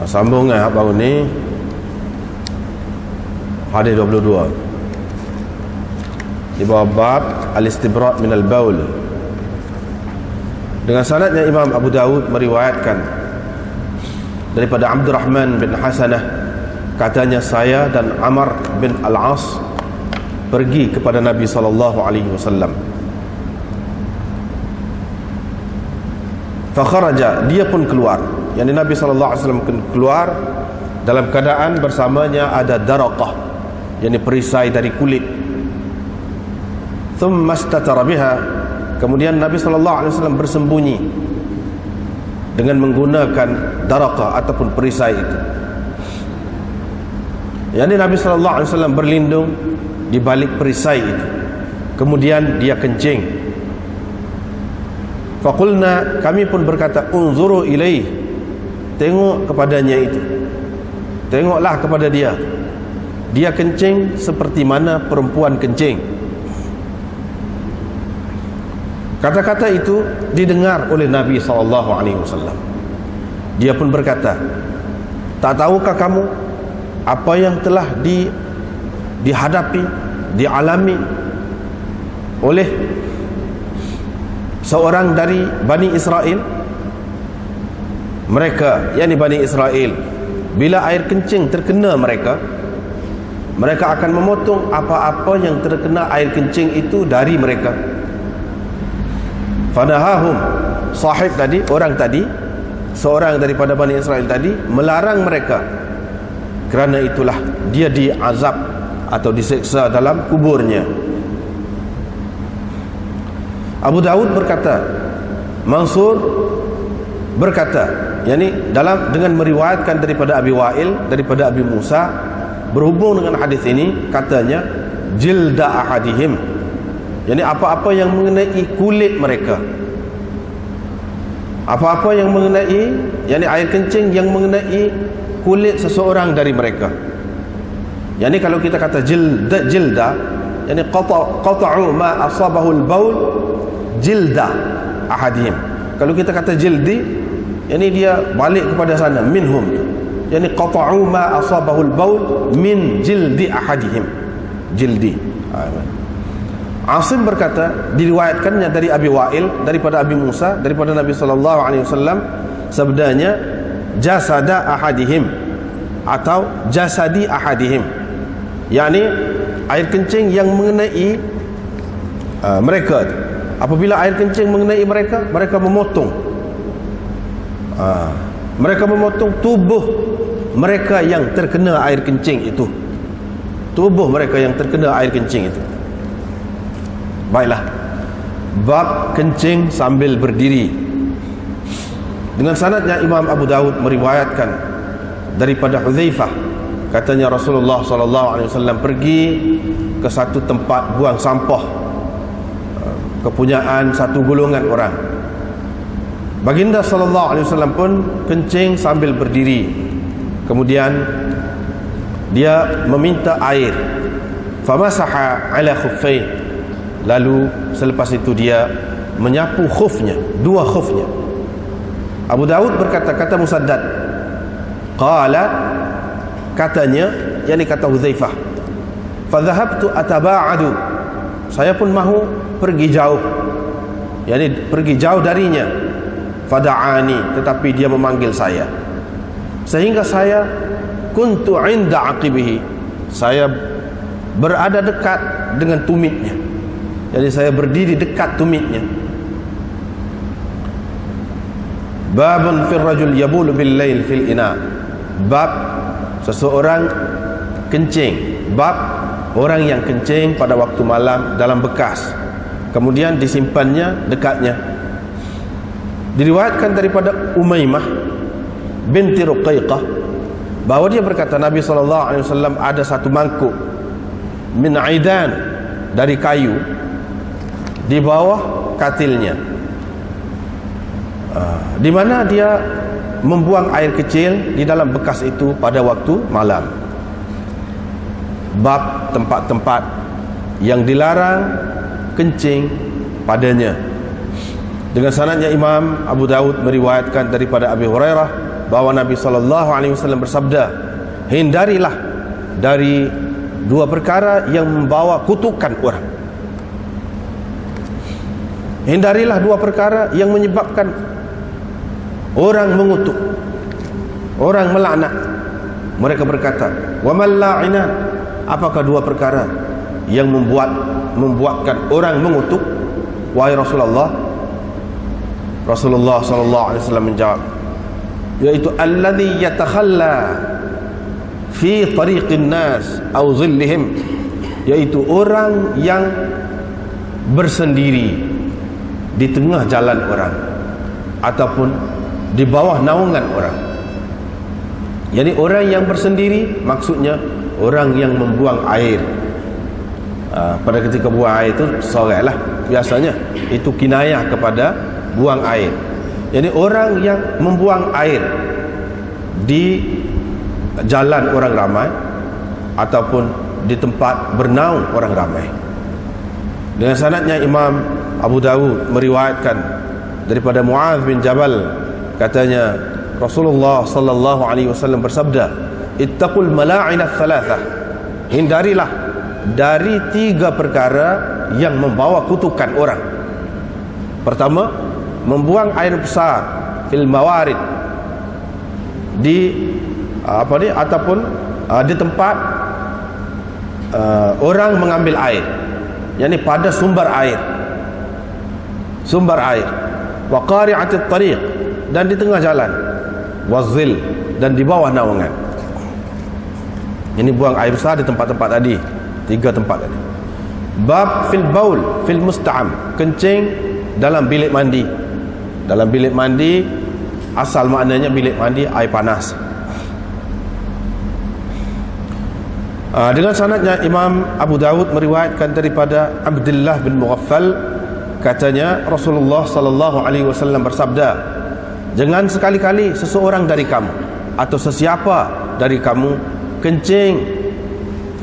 Sambung baru ni hadis 22 di bawah bab al-istibra' min al-baul. Dengan sanadnya Imam Abu Dawud meriwayatkan daripada Abdurrahman bin Hasanah, katanya saya dan Amr bin Al-As pergi kepada Nabi SAW. Fakharaja, dia pun keluar. Yang Nabi SAW keluar dalam keadaan bersamanya ada daraqah, yakni perisai dari kulit. Thumma istatara biha, kemudian Nabi SAW bersembunyi dengan menggunakan daraqah ataupun perisai itu. Yakni Nabi SAW berlindung di balik perisai itu. Kemudian dia kencing. Faqulna, kami pun berkata, unzuru ilaih, tengok kepadanya itu, tengoklah kepada dia. Dia kencing seperti mana perempuan kencing. Kata-kata itu didengar oleh Nabi SAW. Dia pun berkata, tak tahukah kamu apa yang telah dihadapi, dialami oleh seorang dari Bani Israel? Mereka, yakni Bani Israel, bila air kencing terkena mereka, mereka akan memotong apa-apa yang terkena air kencing itu dari mereka. Fanahahum, sahib tadi, orang tadi, seorang daripada Bani Israel tadi melarang mereka. Kerana itulah dia diazab atau diseksa dalam kuburnya. Abu Dawud berkata, Mansur berkata, yakni dengan meriwayatkan daripada Abi Wa'il, daripada Abi Musa, berhubung dengan hadis ini, katanya jilda ahadihim, yakni apa-apa yang mengenai kulit mereka, apa-apa yang mengenai, yakni air kencing yang mengenai kulit seseorang dari mereka. Yakni kalau kita kata jilda, yakni qata'u ma asabahu al-baul jilda ahadihim. Kalau kita kata jildi, yakni dia balik kepada sana, minhum, yakni qata'u ma asabahu al-baul min jildi ahadihim, jildi. Asim berkata, diriwayatkannya dari Abi Wa'il, daripada Abi Musa, daripada Nabi SAW, sabdanya jasada ahadihim atau jasadi ahadihim, yakni air kencing yang mengenai mereka. Apabila air kencing mengenai mereka, mereka memotong tubuh mereka yang terkena air kencing itu, tubuh mereka yang terkena air kencing itu. Baiklah, bab kencing sambil berdiri. Dengan sanadnya Imam Abu Dawud meriwayatkan daripada Hudzaifah, katanya Rasulullah SAW pergi ke satu tempat buang sampah, kepunyaan satu golongan orang. Baginda SAW pun kencing sambil berdiri. Kemudian dia meminta air, famasaha ala khuffai, lalu selepas itu dia menyapu khufnya, dua khufnya. Abu Dawud berkata, kata Musaddad, qala, katanya, yakni kata Hudzaifah, fadhahabtu ataba'adu, saya pun mahu pergi jauh, yakni pergi jauh darinya. Fada'ani, tetapi dia memanggil saya, sehingga saya kuntu inda aqibihi, saya berada dekat dengan tumitnya, jadi saya berdiri dekat tumitnya. Babun fil rajul yabulu bil lail fil ina, bab seseorang kencing, bab orang yang kencing pada waktu malam dalam bekas, kemudian disimpannya dekatnya. Diriwayatkan daripada Umaymah binti Ruqayqah bahawa dia berkata, Nabi SAW ada satu mangkuk min aidan, dari kayu, di bawah katilnya, di mana dia membuang air kecil di dalam bekas itu pada waktu malam. Bab tempat-tempat yang dilarang kencing padanya. Dengan sanadnya Imam Abu Dawud meriwayatkan daripada Abi Hurairah bahawa Nabi SAW bersabda, hindarilah dari dua perkara yang membawa kutukan orang. Hindarilah dua perkara yang menyebabkan orang mengutuk, orang melaknat. Mereka berkata, wa man la'inan, apakah dua perkara yang membuatkan orang mengutuk, wahai Rasulullah? Rasulullah SAW menjawab, yaitu alladhi yatakhalla fi tariqin nas au zillihim, yaitu orang yang bersendiri di tengah jalan orang ataupun di bawah naungan orang. Jadi orang yang bersendiri maksudnya orang yang membuang air. Pada ketika buang air itu sorailah, biasanya itu kinayah kepada buang air. Jadi orang yang membuang air di jalan orang ramai ataupun di tempat bernaung orang ramai. Dengan sanadnya Imam Abu Dawud meriwayatkan daripada Mu'adz bin Jabal, katanya Rasulullah sallallahu alaihi wasallam bersabda, ittaqul mala'inat thalathah, hindarilah dari tiga perkara yang membawa kutukan orang. Pertama, membuang air besar fil mawarid, di ataupun di tempat orang mengambil air, yakni pada sumber air, wa qari'atit tariq, dan di tengah jalan, wazil, dan di bawah naungan. Ini buang air besar di tempat-tempat tadi, tiga tempat tadi. Bab fil baul fil musta'am, kencing dalam bilik mandi. Dalam bilik mandi, asal maknanya bilik mandi air panas. Dengan sanadnya Imam Abu Dawud meriwayatkan daripada Abdullah bin Mughaffal, katanya Rasulullah sallallahu alaihi wasallam bersabda, jangan sekali-kali seseorang dari kamu atau sesiapa dari kamu kencing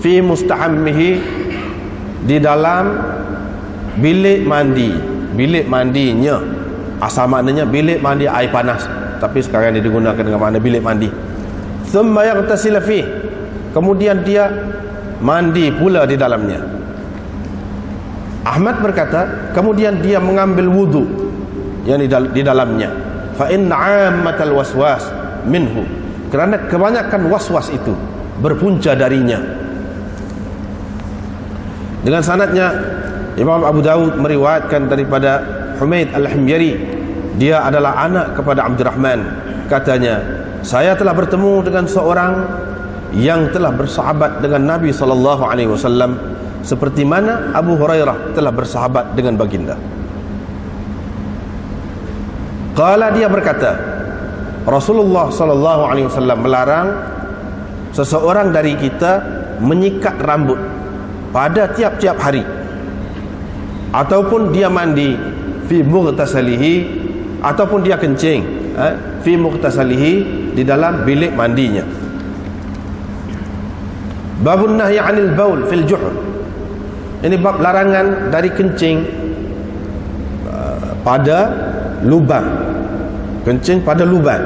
fi mustahammihi, di dalam bilik mandi. Bilik mandinya asal maknanya bilik mandi air panas, tapi sekarang dia digunakan dengan makna bilik mandi. Thumma yaghtasil fi, kemudian dia mandi pula di dalamnya. Ahmad berkata, kemudian dia mengambil wudu yang di dalamnya. Fa inna ammatal waswas minhu, kerana kebanyakan waswas itu berpunca darinya. Dengan sanadnya Imam Abu Dawud meriwayatkan daripada Humaid Al-Himyari, dia adalah anak kepada Abdurrahman, katanya, saya telah bertemu dengan seorang yang telah bersahabat dengan Nabi SAW, seperti mana Abu Hurairah telah bersahabat dengan baginda. Qala, dia berkata, Rasulullah SAW melarang seseorang dari kita menyikat rambut pada tiap-tiap hari, ataupun dia mandi fi mughtasalihi, ataupun dia kencing fi mughtasalihi, di dalam bilik mandinya. Babun nahyi 'anil baul fil juhur, ini bab larangan dari kencing pada lubang. Kencing pada lubang.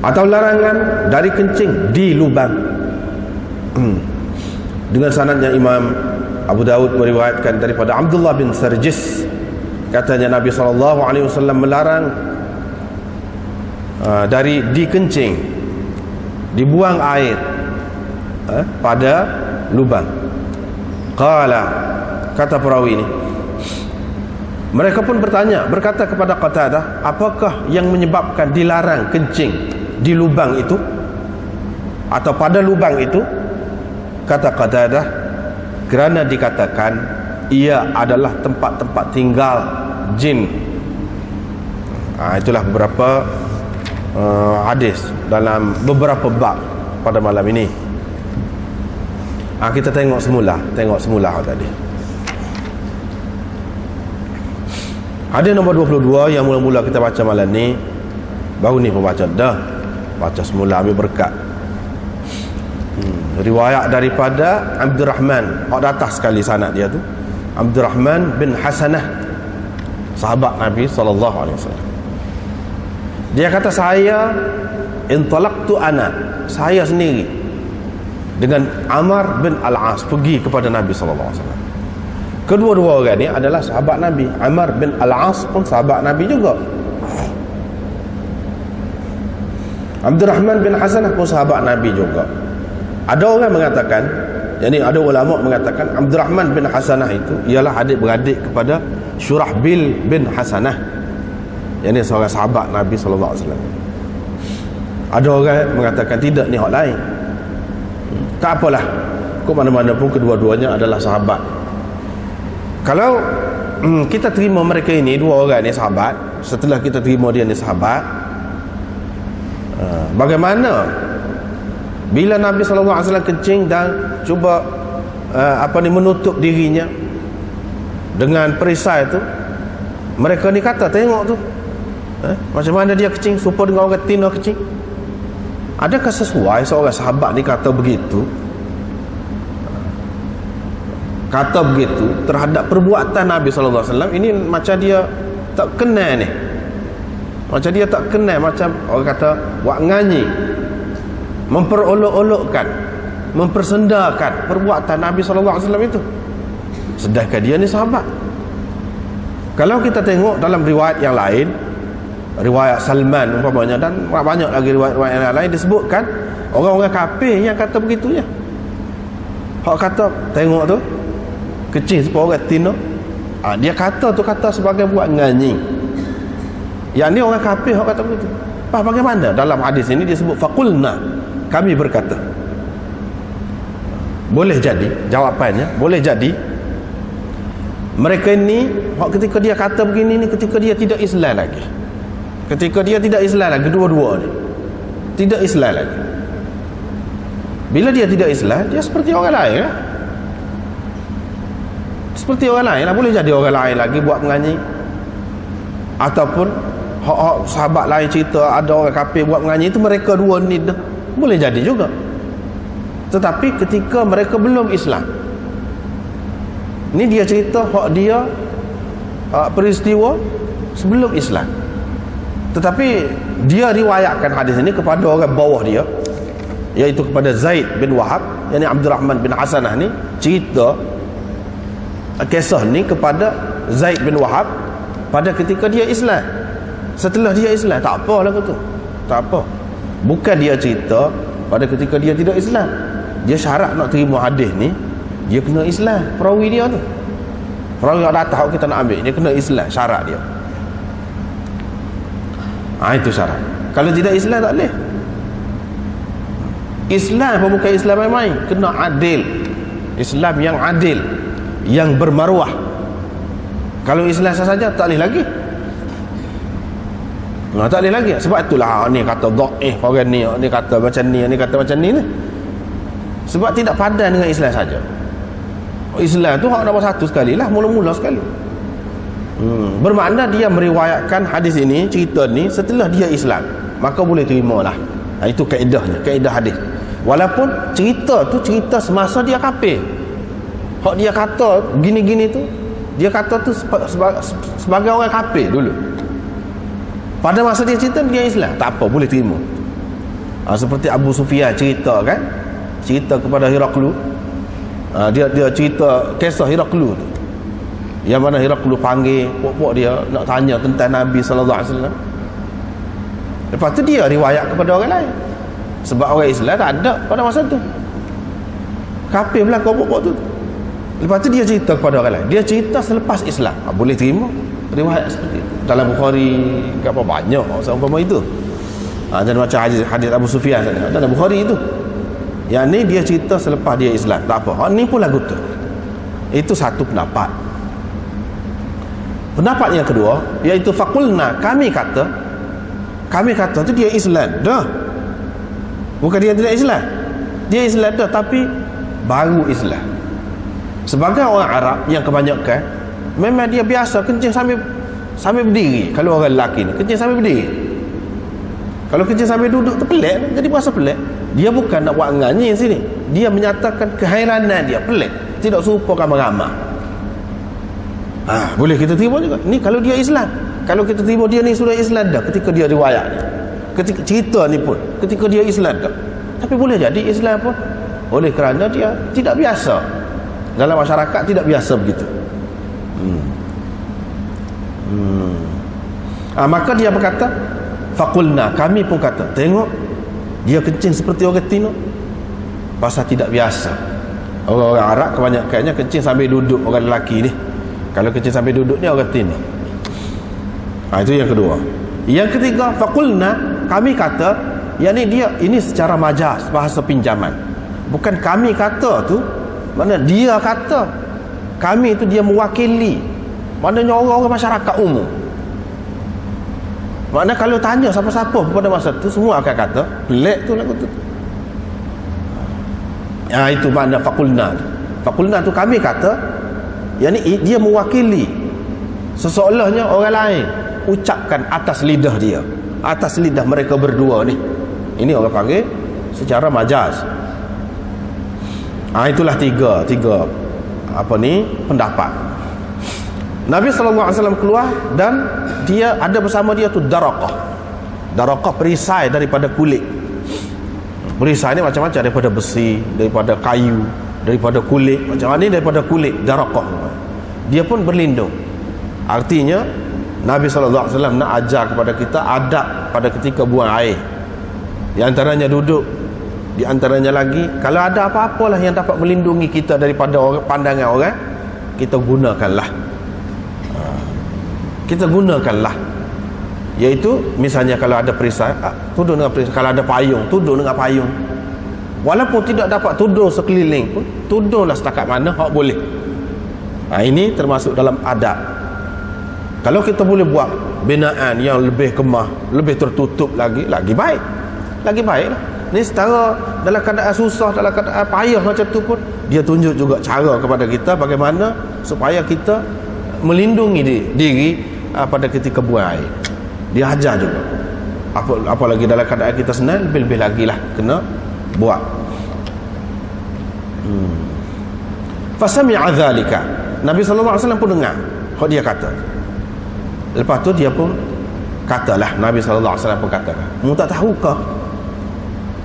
Atau larangan dari kencing di lubang. Dengan sanadnya Imam Abu Dawud meriwayatkan daripada Abdullah bin Sarjis, katanya Nabi SAW melarang dari dikencing, dibuang air pada lubang. Qala, kata perawi ini, mereka pun berkata kepada Qatadah, apakah yang menyebabkan dilarang kencing di lubang itu atau pada lubang itu? Kata Qatadah, kerana dikatakan ia adalah tempat-tempat tinggal jin. Itulah beberapa hadis dalam beberapa bab pada malam ini. Kita tengok semula tadi. Hadis nombor 22 yang mula-mula kita baca malam ni, baru ni pembaca dah. Baca semula ambil berkat. Riwayat daripada Abdurrahman, di atas sekali sanad dia tu, Abdurrahman bin Hasanah sahabat Nabi SAW. Dia kata, saya intalaqtu ana, saya sendiri dengan Amr bin Al-As pergi kepada Nabi SAW. Kedua-dua orang ni adalah sahabat Nabi. Amr bin Al-As pun sahabat Nabi juga. Abdurrahman bin Hasanah pun sahabat Nabi juga. Ada orang mengatakan, jadi ada ulama mengatakan Abdurrahman bin Hasanah itu ialah adik-beradik kepada Syurahbil bin Hasanah. Yang ni seorang sahabat Nabi SAW. Ada orang mengatakan tidak, ni hak lain. Tak apalah, kok mana-mana pun kedua-duanya adalah sahabat. Kalau kita terima mereka ini, dua orang ni sahabat, setelah kita terima dia ni sahabat, bagaimana bila Nabi SAW kencing dan cuba menutup dirinya dengan perisai tu, mereka ni kata, tengok tu, macam mana dia kencing serupa dengan orang tina kencing. Adakah sesuai seorang sahabat ni kata begitu, kata begitu terhadap perbuatan Nabi SAW? Ini macam dia tak kenal ni, macam dia tak kenal, macam orang kata buat nganyi, memperolok-olokkan, mempersendakan perbuatan Nabi SAW itu, sedangkan dia ni sahabat. Kalau kita tengok dalam riwayat yang lain, riwayat Salman umpamanya, dan banyak lagi riwayat yang lain, disebutkan orang-orang kafir yang kata begitunya. Hak kata, tengok tu kecil seperti orang tina, dia kata tu kata sebagai buat nganyi. Yang ni orang kafir hak kata begitu. Bagaimana dalam hadis ini disebut faqulna, kami berkata? Boleh jadi jawapannya, boleh jadi mereka ini ketika dia kata begini ni, ketika dia tidak Islam lagi. Ketika dia tidak Islam lagi, dua-dua ni tidak Islam lagi. Bila dia tidak Islam, dia seperti orang lain lah. Seperti orang lain lah. Boleh jadi orang lain lagi buat menganyi, ataupun sahabat lain cerita ada orang kafir buat menganyi, itu mereka dua ni dah. Boleh jadi juga. Tetapi ketika mereka belum Islam, ni dia cerita dia peristiwa sebelum Islam, tetapi dia riwayatkan hadis ini kepada orang bawah dia, iaitu kepada Zaid bin Wahab. Yang ni Abdurrahman bin Hasanah ni cerita kisah ni kepada Zaid bin Wahab pada ketika dia Islam. Setelah dia Islam, tak apa lah tu, tak apa. Bukan dia cerita pada ketika dia tidak Islam. Dia syarat nak terima hadis ni, dia kena Islam. Perawi dia tu, perawi yang datang kita nak ambil, dia kena Islam, syarat dia. Itu syarat. Kalau tidak Islam tak boleh. Islam pun bukan Islam main-main, kena adil. Islam yang adil, yang bermaruah. Kalau Islam saja tak boleh lagi. Tak boleh lagi. Sebab itulah ni kata dhaif, orang ni kata macam ni, ni kata macam ni. Sebab tidak padan dengan Islam saja. Islam tu hak nombor satu sekali lah, mula-mula sekali. Bermakna dia meriwayatkan hadis ini, cerita ni setelah dia Islam, maka boleh terima lah. Itu kaedahnya, kaedah hadis. Walaupun cerita tu cerita semasa dia kafir. Hak dia kata gini-gini tu, dia kata tu sebagai orang kafir dulu. Pada masa dia cerita, dia Islam, tak apa, boleh terima. Seperti Abu Sufyan cerita kan, cerita kepada Heraklu. Dia cerita kisah Heraklu tu, yang mana Heraklu panggil pok-pok dia nak tanya tentang Nabi SAW. Lepas tu dia riwayat kepada orang lain, sebab orang Islam tak ada pada masa tu, kafir belakang pok-pok tu. Lepas tu dia cerita kepada orang lain, dia cerita selepas Islam. Boleh terima riwayat seperti itu. Dalam Bukhari apa banyak seumpama itu. Jadi macam hadis Abu Sufyan dalam Bukhari itu. Yang ni dia cerita selepas dia Islam, tak apa. Ni pun lagu tu. Itu satu pendapat. Pendapat yang kedua, iaitu faqulna, kami kata tu dia Islam dah. Bukan dia tidak Islam, dia Islam dah, tapi baru Islam. Sebagai orang Arab yang kebanyakan, memang dia biasa kencing sambil berdiri. Kalau orang lelaki ni kencing sambil berdiri. Kalau kencing sambil duduk tu pelik, jadi berasa pelik. Dia bukan nak buat nganyi sini, dia menyatakan keheranan dia, pelik, tidak serupa ramai-ramai. Boleh kita terima juga. Ni kalau dia Islam. Kalau kita terima dia ni sudah Islam dah ketika dia riwayat ni. Ketika cerita ni pun ketika dia Islam dah. Tapi boleh jadi Islam pun oleh kerana dia tidak biasa. Dalam masyarakat tidak biasa begitu. Maka dia berkata, faqulna, kami pun kata, tengok dia kencing seperti orang Tino. Pasal tidak biasa. Orang-orang Arab kebanyakannya kencing sambil duduk, orang lelaki ni. Kalau kencing sambil duduk ni orang Tino. Itu yang kedua. Yang ketiga, faqulna, kami kata, yakni dia ini secara majaz, bahasa pinjaman. Bukan kami kata tu, mana dia kata. Kami tu dia mewakili. Maknanya orang-orang masyarakat umum. Maknanya kalau tanya siapa-siapa pada masa tu, semua akan kata pelik tu lagu tu. Itu makna faqulna. Faqulna tu kami kata, yakni dia mewakili, seseolahnya orang lain ucapkan atas lidah dia, atas lidah mereka berdua ni. Ini orang panggil secara majaz. Itulah tiga pendapat. Nabi SAW keluar dan dia ada bersama dia tu daraqah. Daraqah perisai daripada kulit. Perisai ni macam-macam, daripada besi, daripada kayu, daripada kulit, macam ni daripada kulit daraqah. Dia pun berlindung. Artinya Nabi SAW nak ajar kepada kita adab pada ketika buang air. Di antaranya duduk, di antaranya lagi kalau ada apa-apalah yang dapat melindungi kita daripada pandangan orang, kita gunakanlah. Kita gunakanlah, iaitu misalnya kalau ada perisai, tudung dengan perisai. Kalau ada payung, tudung dengan payung. Walaupun tidak dapat tudung sekeliling pun, tudunglah setakat mana hak boleh. Ini termasuk dalam adab. Kalau kita boleh buat binaan yang lebih kemah, lebih tertutup lagi baik. Lagi baiklah. Ni setara dalam keadaan susah, dalam keadaan payah macam tu pun, dia tunjuk juga cara kepada kita bagaimana supaya kita melindungi diri pada ketika buang air. Dia ajar juga. Apalagi dalam keadaan kita senang, lebih-lebih lagi lah kena buat. Fasami'a dzalika. Nabi SAW pun dengar hak dia kata. Lepas tu dia pun katalah, Nabi SAW pun kata, mu tak tahukah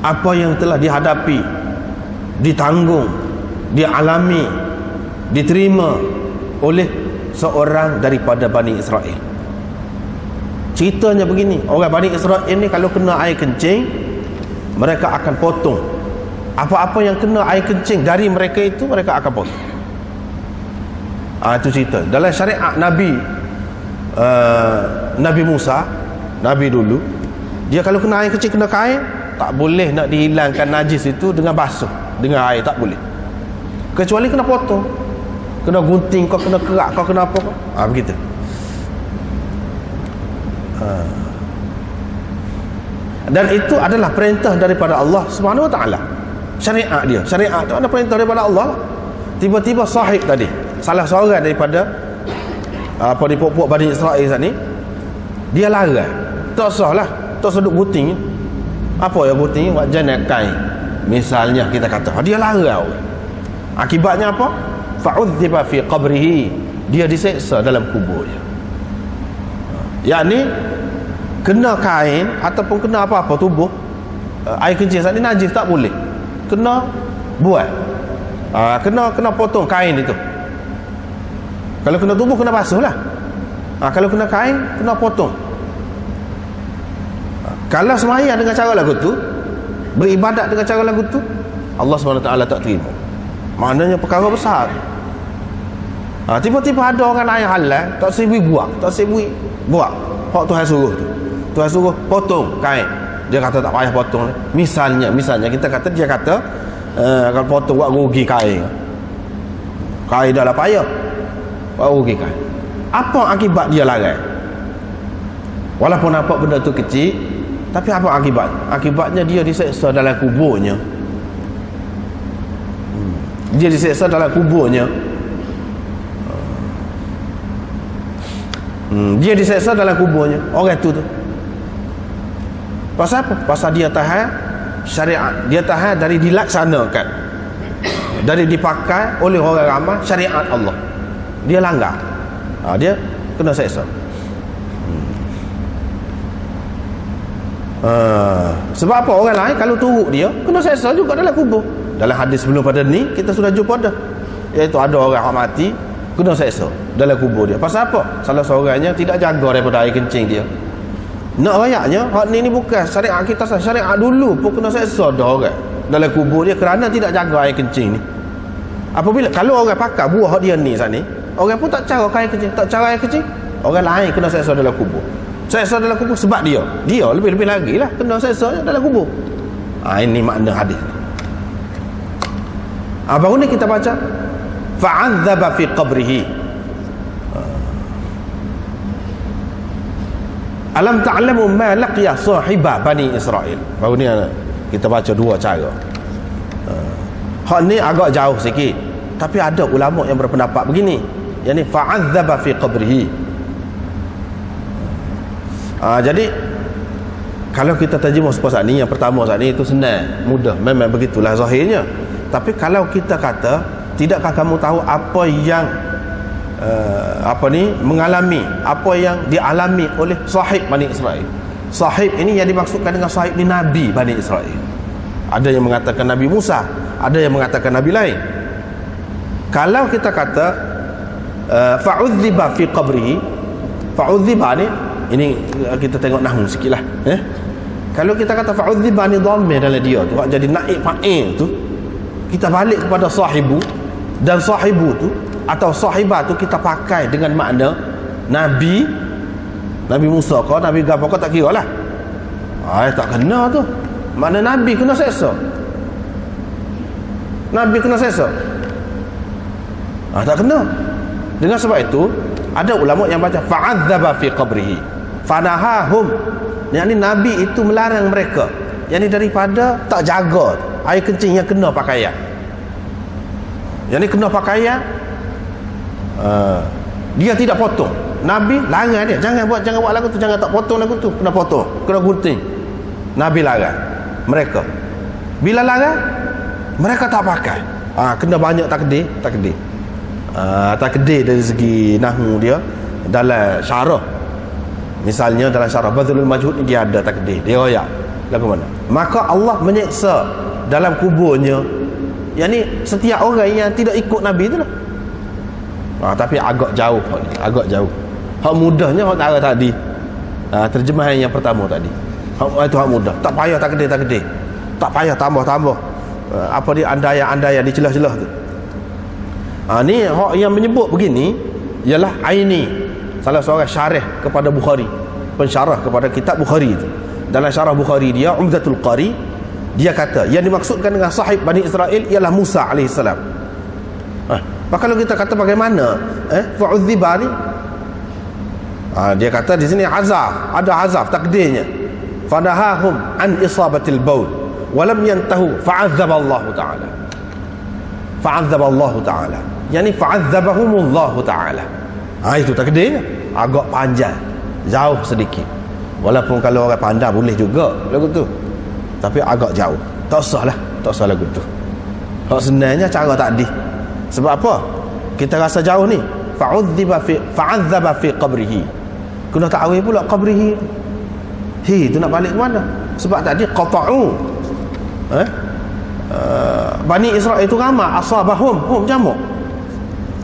apa yang telah dihadapi, ditanggung, dialami, diterima oleh seorang daripada Bani Israel. Ceritanya begini, orang Bani Israel ni kalau kena air kencing, mereka akan potong. Apa-apa yang kena air kencing dari mereka itu, mereka akan potong. Itu cerita. Dalam syariat Nabi Musa, Nabi dulu, dia kalau kena air kencing, kena kain, tak boleh nak dihilangkan najis itu dengan basuh, dengan air, tak boleh. Kecuali kena potong. Kena gunting kau, kena kerak kau, kena apa kau. Begitu. Dan itu adalah perintah daripada Allah Subhanahu Wa Taala. Syariat dia, syariat tu ada perintah daripada Allah. Tiba-tiba sahib tadi, salah seorang daripada di puak-puak Bani Israel ni, dia larang. Tak sahlah, tak seduk gunting. Apa ya gunting? Buat jangan kain. Misalnya kita kata, dia larang. Akibatnya apa? Fa'udhiba fi qabrihi, dia diseksa dalam kuburnya. Yakni kena kain ataupun kena apa-apa tubuh, air kencing saat ni najis tak boleh, kena buat, kena potong kain itu. Kalau kena tubuh kena basuh lah. Kalau kena kain kena potong. Kalau sembahyang dengan cara lagu tu, beribadat dengan cara lagu tu, Allah SWT tak terima. Maknanya perkara besar. Tiba-tiba ada orang lain halal, tak sibuk buat, buat hak Tuhan suruh tu. Tuhan suruh potong kain, dia kata tak payah potong. Misalnya kita kata, dia kata kalau potong buat rugi kain dah lah payah, buat rugi kain. Apa akibat dia larang? Walaupun nampak benda tu kecil, tapi apa akibat? Akibatnya dia diseksa dalam kuburnya. Dia diseksa dalam kuburnya. Dia diseksa dalam kuburnya, orang tu. Pasal apa? Pasal dia tahan syariat, dia tahan dari dilaksanakan, dari dipakai oleh orang ramai syariat Allah. Dia langgar. Dia kena seksa. Sebab apa? Orang lain kalau turut dia kena seksa juga dalam kubur. Dalam hadis sebelum pada ni kita sudah jumpa dah, iaitu ada orang yang mati kena seksa dalam kubur dia. Pasal apa? Salah seorangnya tidak jaga daripada air kencing dia. Nak rayaknya hak ni bukan syariat kita, syariat dulu pun kena seksa dah orang dalam kubur dia kerana tidak jaga air kencing ni. Apabila kalau orang pakai buah hak dia ni saat ni, orang pun tak cara air kencing, tak cara air kencing, orang lain kena seksa dalam kubur. Seksa dalam kubur sebab dia lebih-lebih lagi lah kena seksa dalam kubur. Ini makna hadis. Baru ni kita baca fa'adzaba fi qabrihi. Alam ta'lamu ma laqiya sahiba Bani Israel. Baru ni kita baca dua cara. Hak ni agak jauh sikit, tapi ada ulama yang berpendapat begini, yakni fa'adzaba fi qabrihi. Jadi kalau kita terjemah saat ni, yang pertama saat ni itu senang, mudah, memang begitulah zahirnya. Tapi kalau kita kata, tidakkah kamu tahu apa yang mengalami, apa yang dialami oleh sahib Bani Israel? Sahib ini yang dimaksudkan dengan sahib ni Nabi Bani Israel. Ada yang mengatakan Nabi Musa, ada yang mengatakan Nabi lain. Kalau kita kata fa'udziba fi qabrihi, fa'udziba ni, ini kita tengok nahwu sikitlah. Kalau kita kata fa'udziba ni dhammir dalam dia tu, jadi naib fa'il tu, kita balik kepada sahibu, dan sahibu tu atau sahibah tu kita pakai dengan makna Nabi Musa kau, Nabi Gapa kau, tak kira lah. Tak kena tu. Makna Nabi kena seksa. Nabi kena seksa. Tak kena. Dengan sebab itu ada ulama yang baca fa'adzaba fi qabrihi fanahahum, yakni Nabi itu melarang mereka, yakni daripada tak jaga air kencing yang kena pakaian. Yang ni kena pakaian, dia tidak potong. Nabi larang dia, jangan buat lagu tu, jangan tak potong lagu tu, kena potong, kena gunting. Nabi larang mereka. Bila larang, mereka tak pakai. Kena banyak takdir. Takdir dari segi nahwu dia dalam syarah. Misalnya dalam syarah Badrul Majhud ni dia ada takdir, dia royak lagu mana. Maka Allah menyeksa dalam kuburnya, yakni setiap orang yang tidak ikut Nabi itulah. Tapi agak jauh, agak jauh. Hak mudahnya hak cara tadi, terjemahan yang pertama tadi. Itu hak mudah, tak payah takdir, tak payah tambah apa dia andaian di celah-celah tu. Ni hak yang menyebut begini ialah Aini, salah seorang syarih kepada Bukhari, pensyarah kepada kitab Bukhari itu. Dalam syarah Bukhari dia Umdatul Qari, dia kata yang dimaksudkan dengan sahib Bani Israel ialah Musa alaihissalam. Maka kalau kita kata bagaimana fa'udziba ni, dia kata di sini azaf, ada azaf takdirnya. Fadahahum an isabatil baul wa lam yantahu fa'adzaba Allah taala. Fa'adzaba Allah taala, yakni fa'adzabahumullah taala. Itu takdirnya, agak panjang, jauh sedikit. Walaupun kalau orang pandai boleh juga lagu tu, tapi agak jauh. Tak usah lagu tu. Hak senangnya cara tadi. Sebab apa? Kita rasa jauh ni. Fa'adzaba fi qabrihi. Kena ta'wil pula qabrihi. Tu nak balik ke mana? Sebab tadi qata'u. Bani Israel itu ramai, asabahum jamak.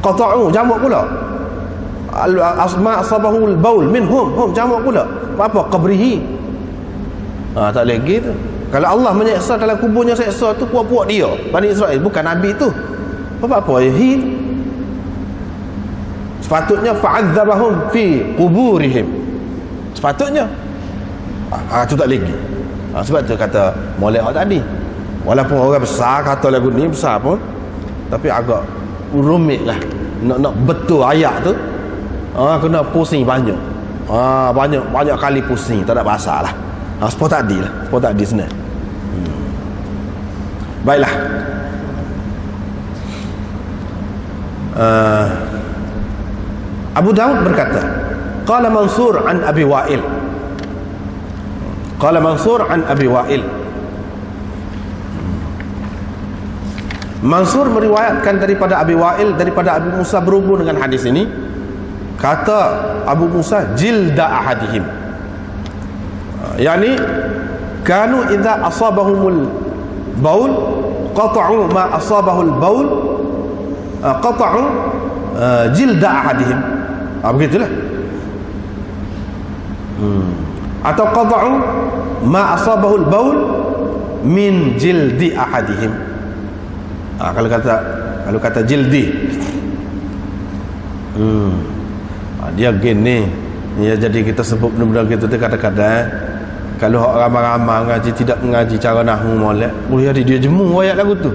Qata'u jamak pula. Ma asabahul baul minhum jamak pula. Apa qabrihi? Tak lagi tu. Kalau Allah menyeksa dalam kuburnya, seksa tu puak-puak dia Bani Israel, bukan Nabi tu. Apa sepatutnya fa'adzabahum fi quburihim, sepatutnya. Itu tak lagi. Sebab tu kata molek tadi, walaupun orang besar kata lagu ni besar pun, tapi agak rumit lah nak betul ayat tu. Kena pusing banyak. Banyak kali pusing, tak ada bahasa lah. Sepuluh tadi senang. Baiklah. Abu Daud berkata, qala Mansur an Abi Wa'il. Qala Mansur an Abi Wa'il. Mansur meriwayatkan daripada Abi Wa'il, daripada Abi Musa berhubung dengan hadis ini. kata Abu Musa, jilda ahadihim. Yani kanu idza asabahumul baul qata'u ma asabahul baul, qata'u jilda ahadihim. Begitulah. Atau qata'u ma asabahul baul min jildi ahadihim. Kalau kata jildi, dia gini ya. Jadi kita sebut benda-benda gitu tu kadang-kadang kalau orang ramai-ramai ngaji tidak mengaji cara nahwu molek, boleh jadi dia jemu ayat lagu tu.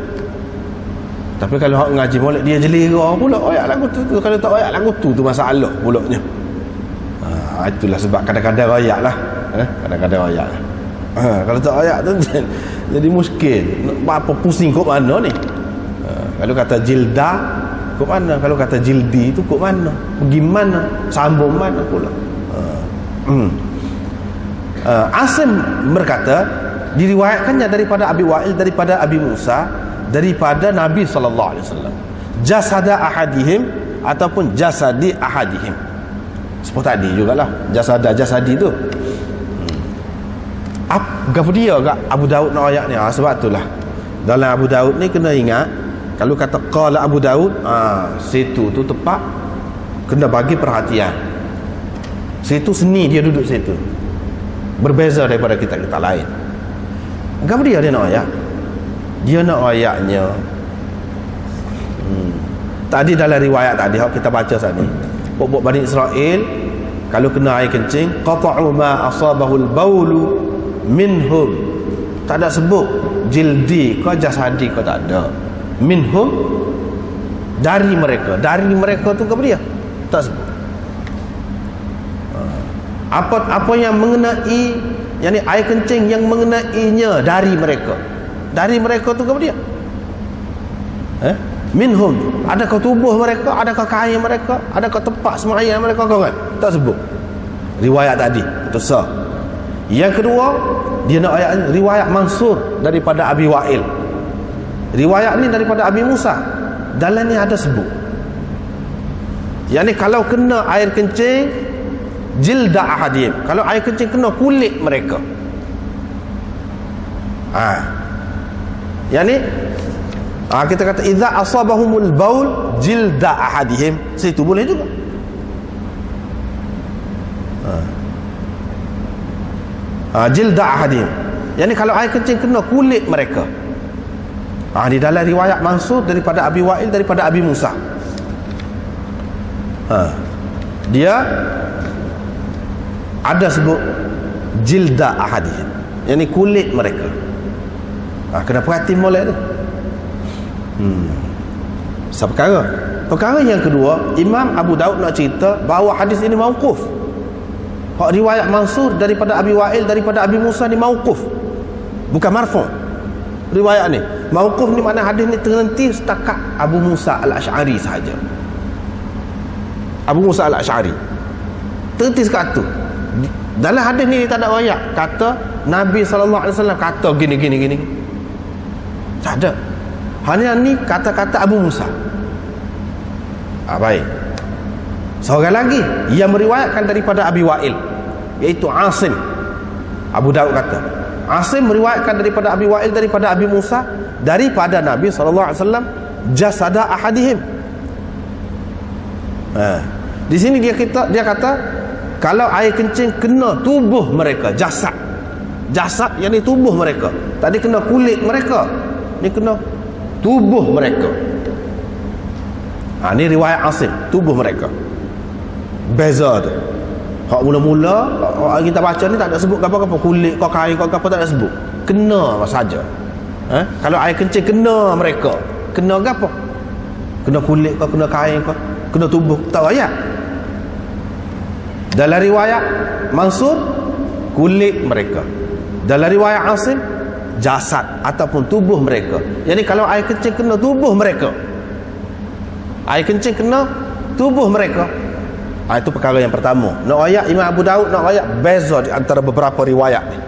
Tapi kalau hak ngaji molek dia jelira pula ayat lagu tu. Kalau tak ayat lagu tu masalah pulaknya. Itulah sebab kadang-kadang ayat lah, kadang-kadang ayat lah. Kalau tak ayat tu jadi muskil. Apa pusing kok mana ni? Kalau kata jilda kok mana? Kalau kata jildi tu kok mana? Pergi mana? Sambung mana pula? Asim berkata, diriwayatkannya daripada Abi Wa'il, daripada Abi Musa, daripada Nabi SAW, jasada ahadihim ataupun jasadi ahadihim. Seperti tadi jugalah, jasadi tu. Apa dia kat Abu Daud nak ayat ni? Sebab itulah dalam Abu Daud ni kena ingat, kalau kata qala Abu Daud, situ tu tepat kena bagi perhatian. Situ seni dia duduk situ, berbeza daripada kita-kita lain. Apa dia nak ayat? Dia nak ayatnya tadi dalam riwayat tadi kita baca saat ni, buat Bani Israel kalau kena air kencing, qata'u ma asabahul baulu minhum. Tak ada sebut jildi ke jasadi ke, tak ada. Minhum, dari mereka. Dari mereka tu apa dia? Tak sebut. Apa yang mengenai, yakni air kencing yang mengenainya dari mereka. Dari mereka tu apa dia? Minhum, adakah tubuh mereka, adakah kain mereka, adakah tempat sembahyang mereka, kan? Tak sebut. Riwayat tadi itu sah. Yang kedua, dia nak ayat riwayat Mansur daripada Abi Wa'il. Riwayat ni daripada Abi Musa. Dalam ni ada sebut, yakni kalau kena air kencing jilda ahadihim, kalau air kencing kena kulit mereka. Yani kita kata idza asabahumul baul jilda ahadihim, situ boleh juga. Jilda ahadihim, yani kalau air kencing kena kulit mereka. Di dalam riwayat Mansur daripada Abi Wa'il, daripada Abi Musa, dia ada sebut jilda ahadihim, yani kulit mereka. Kena perhati molek tu. Seperkara. Perkara yang kedua, Imam Abu Daud nak cerita bahawa hadis ini mauquf. Hak riwayat Mansur daripada Abi Wa'il, daripada Abi Musa ni mauquf, bukan marfu'. Riwayat ni mauquf ni makna hadis ni terhenti setakat Abu Musa Al-Asy'ari sahaja. Abu Musa Al-Asy'ari terhenti setakat tu. Dalam hadis ni tak ada ayat kata Nabi SAW kata gini. Tak ada. Hanya ni kata-kata Abu Musa. Baik. Seorang lagi yang meriwayatkan daripada Abi Wa'il, iaitu Asim. Abu Daud kata Asim meriwayatkan daripada Abi Wa'il, daripada Abi Musa, daripada Nabi SAW, jasada ahadihim. Di sini dia kata kalau air kencing kena tubuh mereka, jasad yang ni tubuh mereka. Tadi kena kulit mereka, ni kena tubuh mereka. Ni riwayat Asim, tubuh mereka. Beza tu. Hak mula-mula kita baca ni tak ada sebut apa-apa, kulit kau, kain kau, apa tak ada sebut. Kena saja. Kalau air kencing kena mereka, kena apa? Kena kulit kau, kena kain kau, kena tubuh, tak ayat. Dalam riwayat Mansur, kulit mereka. Dalam riwayat Asim, jasad ataupun tubuh mereka. Jadi kalau air kencing kena tubuh mereka, air kencing kena tubuh mereka. Itu perkara yang pertama. Nak ayat Imam Abu Daud nak ayat beza di antara beberapa riwayat ni.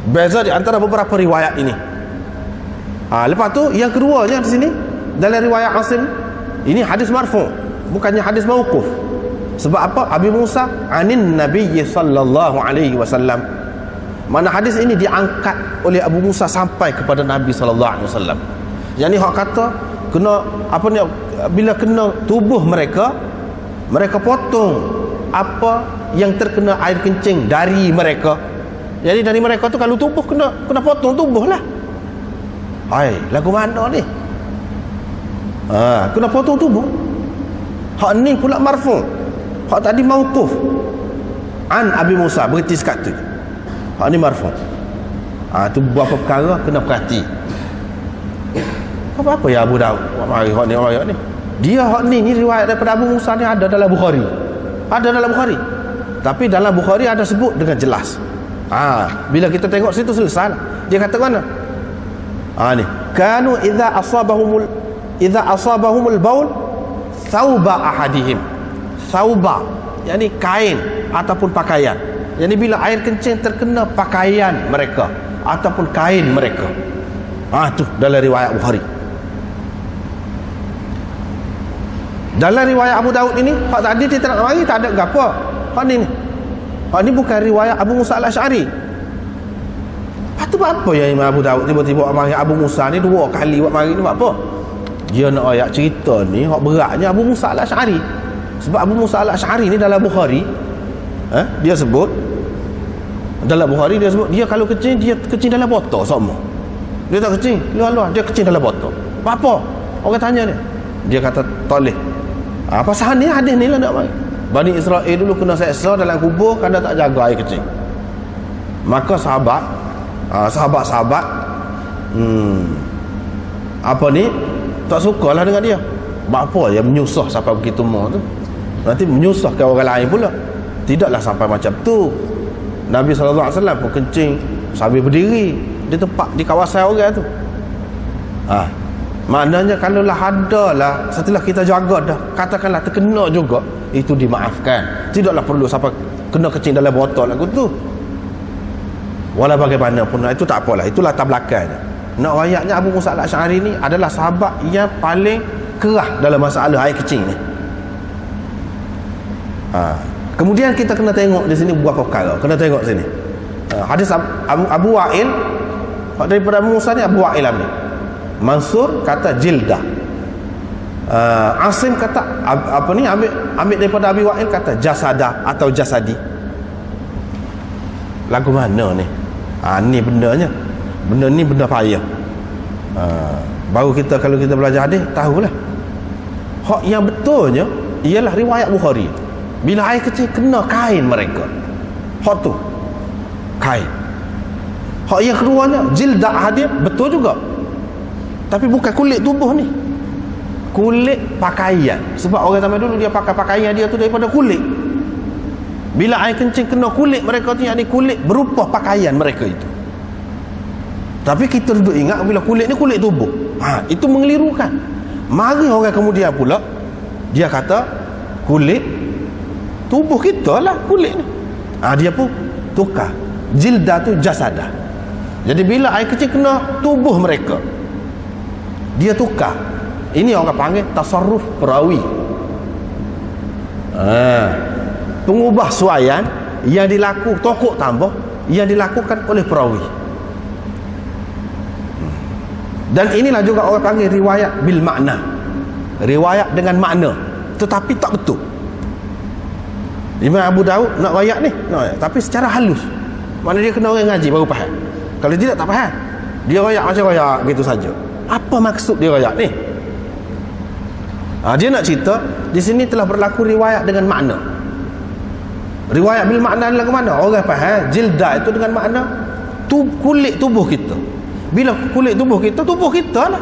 Beza di antara beberapa riwayat ini. Lepas tu yang keduanya di sini dalam riwayat Asim, ini hadis marfu', bukannya hadis mauquf. Sebab apa? Abi Musa anin Nabi sallallahu alaihi wasallam. Mana hadis ini diangkat oleh Abu Musa sampai kepada Nabi sallallahu alaihi wasallam. Yang ni hak kata kena apa ni, bila kena tubuh mereka, mereka potong apa yang terkena air kencing dari mereka. Jadi dari mereka tu kalau tubuh kena potong tubuh lah. Hai, lagu mana ni? Kena potong tubuh. Hak ni pula marfu'. Hak tadi mauquf. An Abi Musa, berhenti sekat tu. Hak ni marfu'. Tu beberapa perkara kena perhati. Apa ya Abu Daud? Hak ni. Dia hak ni riwayat daripada Abu Musa ni ada dalam Bukhari. Ada dalam Bukhari. Tapi dalam Bukhari ada sebut dengan jelas. Bila kita tengok situ selesai. Dia kata mana? Ni. Kanu idza asabahumul baul thauba ahadihim. Thauba, yakni kain ataupun pakaian. Yani bila air kencing terkena pakaian mereka ataupun kain mereka. Tu dalam riwayat Bukhari. Dalam riwayat Abu Daud ini, hak tadi dia tak nak mari, tak ada gapo. Hak ni bukan riwayat Abu Musa al-Asy'ari. Patut apa yang Imam Abu Daud tiba-tiba mari Abu Musa ni dua kali buat mari ni buat apa? Dia nak ayat cerita ni hak beratnya Abu Musa al-Asy'ari. Sebab Abu Musa al-Asy'ari ni dalam Bukhari, dia sebut dalam Bukhari dia sebut dia kalau kencing, dia kencing dalam botol sama. Dia tak kencing luar-luar, dia kencing dalam botol. Apa? Orang tanya dia kata toleh. Pasal ni hadis ni lah nak mari. Bani Israel dulu kena seksa dalam kubur kerana tak jaga air kecil. Maka sahabat apa ni tak sukalah dengan dia. Apa yang menyusah sampai begitu mau tu, nanti menyusahkan orang lain pula. Tidaklah sampai macam tu. Nabi SAW pun kencing sambil berdiri di tempat, di kawasan orang tu. Maknanya kalau lah ada lah, setelah kita jaga dah, katakanlah terkena juga, itu dimaafkan. Tidaklah perlu sampai kena kencing dalam botol lagu tu. Walau bagaimanapun itu tak apalah, itulah latar belakangnya. Nak ayatnya Abu Musa al-Asy'ari ni adalah sahabat yang paling kerah dalam masalah air kecing ni. Kemudian kita kena tengok di sini beberapa perkara. Kena tengok sini. Hadis Abu Wa'il daripada Musa ni, Abu Wa'il ni. Mansur kata jildah. Asim kata apa ni, ambil daripada Abi Wa'il kata jasada atau jasadi. Lagu mana ni? Ni bendanya. Benda ni benda payah. Baru kita kalau kita belajar hadis tahulah. Hak yang betulnya ialah riwayat Bukhari. Bila air kecil kena kain mereka. Hak tu kain. Hak yang keduanya jildah hadis betul juga. Tapi bukan kulit tubuh ni. Kulit pakaian. Sebab orang zaman dulu dia pakai pakaian dia tu daripada kulit. Bila air kencing kena kulit mereka tu, yakni kulit berupa pakaian mereka itu. Tapi kita duduk ingat bila kulit ni kulit tubuh. Itu mengelirukan. Mari orang kemudian pula dia kata kulit tubuh kita lah kulit ni. Dia pun tukar. Jildah tu jasadah. Jadi bila air kecil kena tubuh mereka, dia tukar. Ini orang panggil tasarruf perawi. Pengubah suaian yang dilakukan tokok tambah yang dilakukan oleh perawi. Dan inilah juga orang panggil riwayat bil makna. Riwayat dengan makna tetapi tak betul. Imam Abu Daud nak riwayat ni, tapi secara halus. Mana dia kena orang ngaji baru faham. Kalau tidak tak faham. Dia riwayat macam riwayat gitu saja. Apa maksud dia riwayat ni? Dia nak cerita di sini telah berlaku riwayat dengan makna. Riwayat bil makna adalah ke mana? Orang faham jildah itu dengan makna kulit tubuh kita. Bila kulit tubuh kita lah.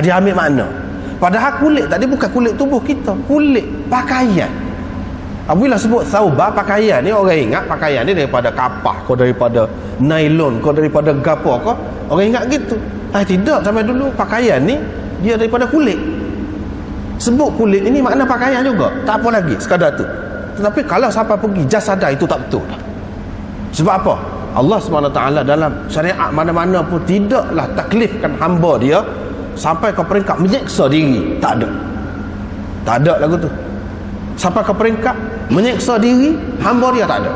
Dia ambil makna. Padahal kulit tadi bukan kulit tubuh kita, kulit pakaian. Bila sebut sauba pakaian ni, orang ingat pakaian ni daripada kapah, kau daripada nylon, kau daripada gapo kau. Orang ingat gitu. Tidak, sampai dulu pakaian ni dia daripada kulit. Sebut kulit ini makna pakaian juga. Tak apa lagi sekadar tu. Tetapi kalau sampai pergi jasada itu tak betul. Sebab apa? Allah SWT dalam syariat mana-mana pun tidaklah taklifkan hamba dia sampai ke peringkat menyeksa diri. Tak ada. Tak ada lagu tu. sampai ke peringkat menyiksa diri hamba dia tak ada.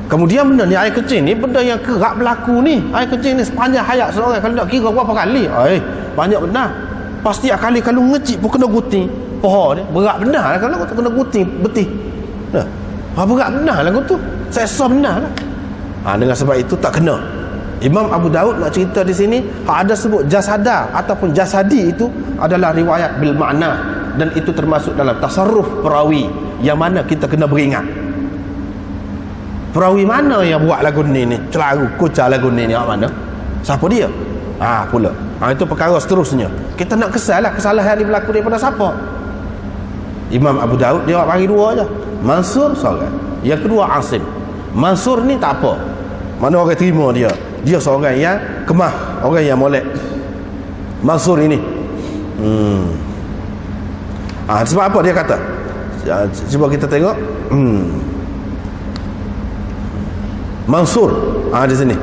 Kemudian benda ni, air kencing ni benda yang kerap berlaku ni. Air kencing ni sepanjang hayat seorang, kalau nak kira berapa kali, banyak benar. Pasti kali kalau ngecik pun kena guting pohon ni, berat benar lah kalau kena guting betih. Berat benar lah tu, seksa benar lah. Dengan sebab itu tak kena. Imam Abu Daud nak cerita di sini, ada sebut jasada ataupun jasadi itu adalah riwayat bil makna, dan itu termasuk dalam tasarruf perawi yang mana kita kena beringat. Perawi mana yang buat lagu ni celaru kucar lagu ni awak mana? Siapa dia? Pula. Itu perkara seterusnya. Kita nak kesal lah, kesalahan ni berlaku daripada siapa? Imam Abu Daud dia bagi dua aja. Mansur seorang, yang kedua Asim. Mansur ni tak apa, mana orang terima dia. Dia seorang yang kemah, orang yang molek. Mansur ini sebab apa dia kata? Cuba kita tengok. Mansur di sini.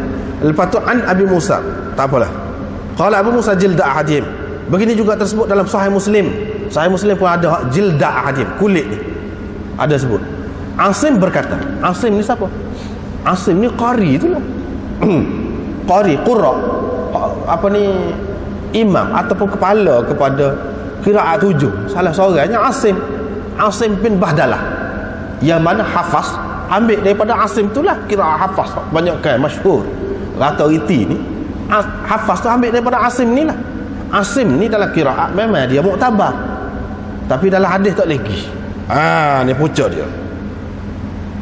Lepas tu an Abi Musa, tak apalah. Qala Abu Musa jilda ahadihim. Begini juga tersebut dalam Sahih Muslim. Sahih Muslim pun ada jilda ahadihim, kulit ni ada sebut. Asim berkata, Asim ni siapa? Asim ni qari itulah. Qari, qurra, imam ataupun kepala kepada qiraat 7. Salah seorangnya Asim. Asim bin Bahdalah, yang mana hafaz ambil daripada Asim itulah qiraat hafaz. Banyak kan masyhur rata riti ni hafaz tu ambil daripada Asim ni lah. Asim ni dalam qiraat memang dia muktabar, tapi dalam hadis tak lagi. Ni punca dia.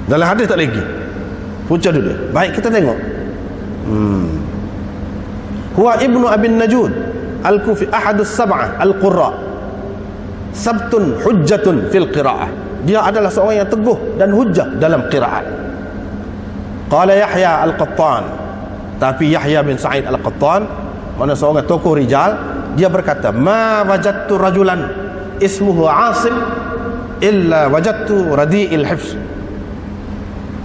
Dalam hadis tak lagi, punca dia. Baik, kita tengok. Huwa ibnu Abin Najud al-Kufi, ahadus sab'ah al-qurra, sabtun hujjatun fil qira'ah. Dia adalah seorang yang teguh dan hujjah dalam qiraat. Qala Yahya al-Qattan, tapi Yahya bin Sa'id al-Qattan, mana seorang tokoh rijal, dia berkata, ma wajadtu rajulan ismuhu Asim illa wajadtu radi'il hifz.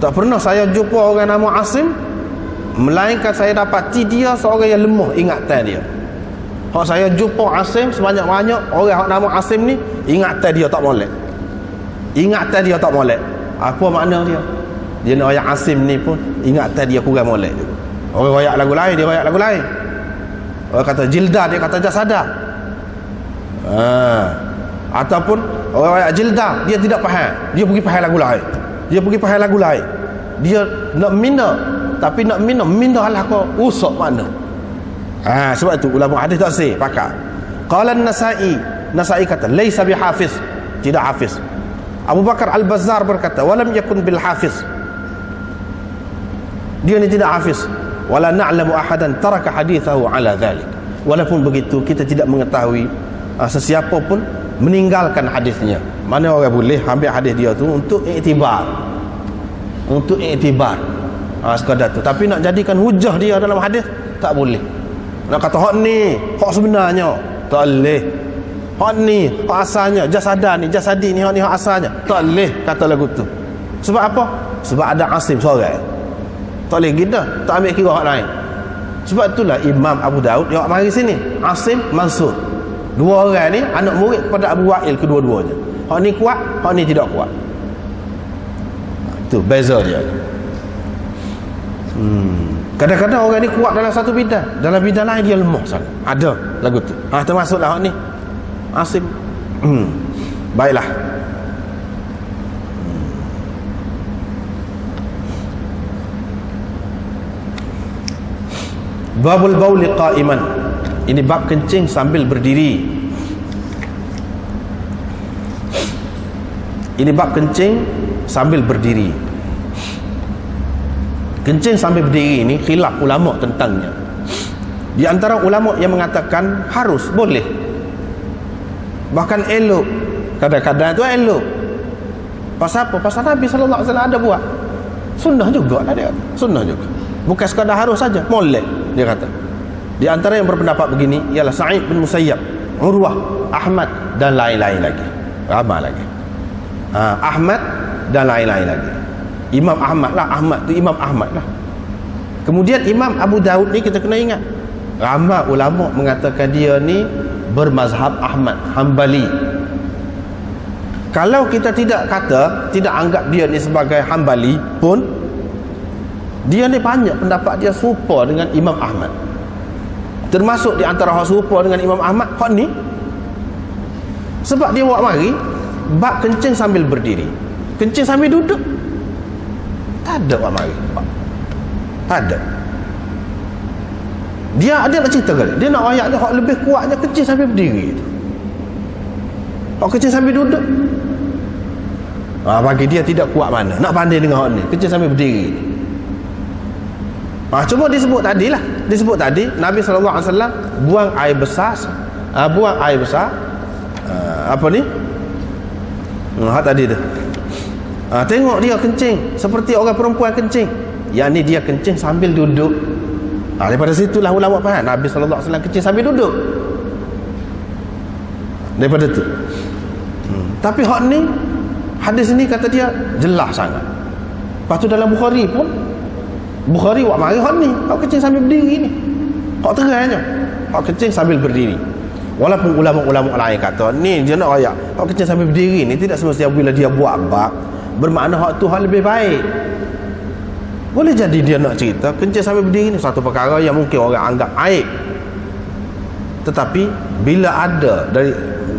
Tak pernah saya jumpa orang nama Asim, melainkan saya dapati dia seorang yang lemah ingatan dia. Hak saya jumpa Asim sebanyak-banyak orang hak nama Asim ni, ingatan dia tak molek. Ingatan dia tak molek. Apa makna dia? Dia nak ayat Asim ni pun ingatan dia kurang molek juga. Orang royak lagu lain, dia royak lagu lain. Orang kata jilda, dia kata jasada. Ataupun orang royak jilda, dia tidak faham, dia pergi faham lagu lain. Dia pergi faham lagu lain. Dia nak mina, tapi nak mina lah kau usap mana. Sebab itu ulama hadis tak sih pakar. Qala An-Nasa'i, Nasa'i kata laisa bihafiz, tidak hafiz. Abu Bakar Al-Bazzar berkata walam yakun bil hafiz, dia ni tidak hafiz. Wala na'lamu ahadan taraka hadithahu ala dhalik. Walaupun begitu, kita tidak mengetahui sesiapa pun meninggalkan hadisnya. Mana orang boleh ambil hadis dia tu untuk iktibar, untuk iktibar, sekadar tu. Tapi nak jadikan hujah dia dalam hadis tak boleh. Nak kata hak ni hak sebenarnya tak boleh. Hak ni hak asalnya, jasada ni, jasadi ni, hak ni hak asalnya tak boleh kata lagu tu. Sebab apa? Sebab ada Asim seorang. Tak boleh kita tak ambil kira hak lain. Sebab itulah Imam Abu Daud dia mari sini, Asim, Mansur. Dua orang ni anak murid kepada Abu Wa'il kedua-duanya. Hak ni kuat, hak ni tidak kuat. Itu beza dia. Kadang-kadang orang ni kuat dalam satu bidang, dalam bidang lain dia lemah sangat. Ada lagu tu. Termasuklah hak ni Asim. Baiklah. Babul bauli qa'iman. Ini bab kencing sambil berdiri. Ini bab kencing sambil berdiri. Kencing sambil berdiri ini khilaf ulama tentangnya. Di antara ulama yang mengatakan harus, boleh, bahkan elok. Kadang-kadang itu elok. Pasal apa? Pasal Nabi SAW ada buat. Sunnah juga lah dia. Sunnah juga. Bukan sekadar harus saja, molek dia kata. Di antara yang berpendapat begini ialah Sa'id bin Musayyab, Urwah, Ahmad dan lain-lain lagi. Ramai lagi. Ahmad dan lain-lain lagi. Imam Ahmad lah, Ahmad tu Imam Ahmad lah. Kemudian Imam Abu Daud ni kita kena ingat, ramai ulama mengatakan dia ni bermazhab Ahmad, Hanbali. Kalau kita tidak anggap dia ni sebagai Hambali pun, dia ni banyak pendapat dia serupa dengan Imam Ahmad. Termasuk di antara hak serupa dengan Imam Ahmad hak ni, sebab dia buat mari bab kencing sambil berdiri, kencing sambil duduk tak ada buat mari. Tak ada. Dia ada nak cerita kali, dia nak ayat dia hak lebih kuatnya kencing sambil berdiri tu. Hak kencing sambil duduk, bagi dia tidak kuat mana nak banding dengan hak ni kencing sambil berdiri. Cuma disebut tadi Nabi SAW buang air besar, apa ni, hak tadi tu, tengok dia kencing seperti orang perempuan kencing, yang ni dia kencing sambil duduk. Daripada situlah ulama faham Nabi SAW kencing sambil duduk, daripada tu. Tapi hak ni, hadis ni kata dia jelas sangat. Lepas tu dalam Bukhari pun, Bukhari buat mari hak ni, hak kencing sambil berdiri ni, hak terangnya hak kencing sambil berdiri. Walaupun ulama-ulama lain kata ni dia nak ayat hak kencing sambil berdiri ni tidak semestinya bila dia buat bab bermakna hak tu hak lebih baik. Boleh jadi dia nak cerita kencing sambil berdiri ni satu perkara yang mungkin orang anggap aib, tetapi bila ada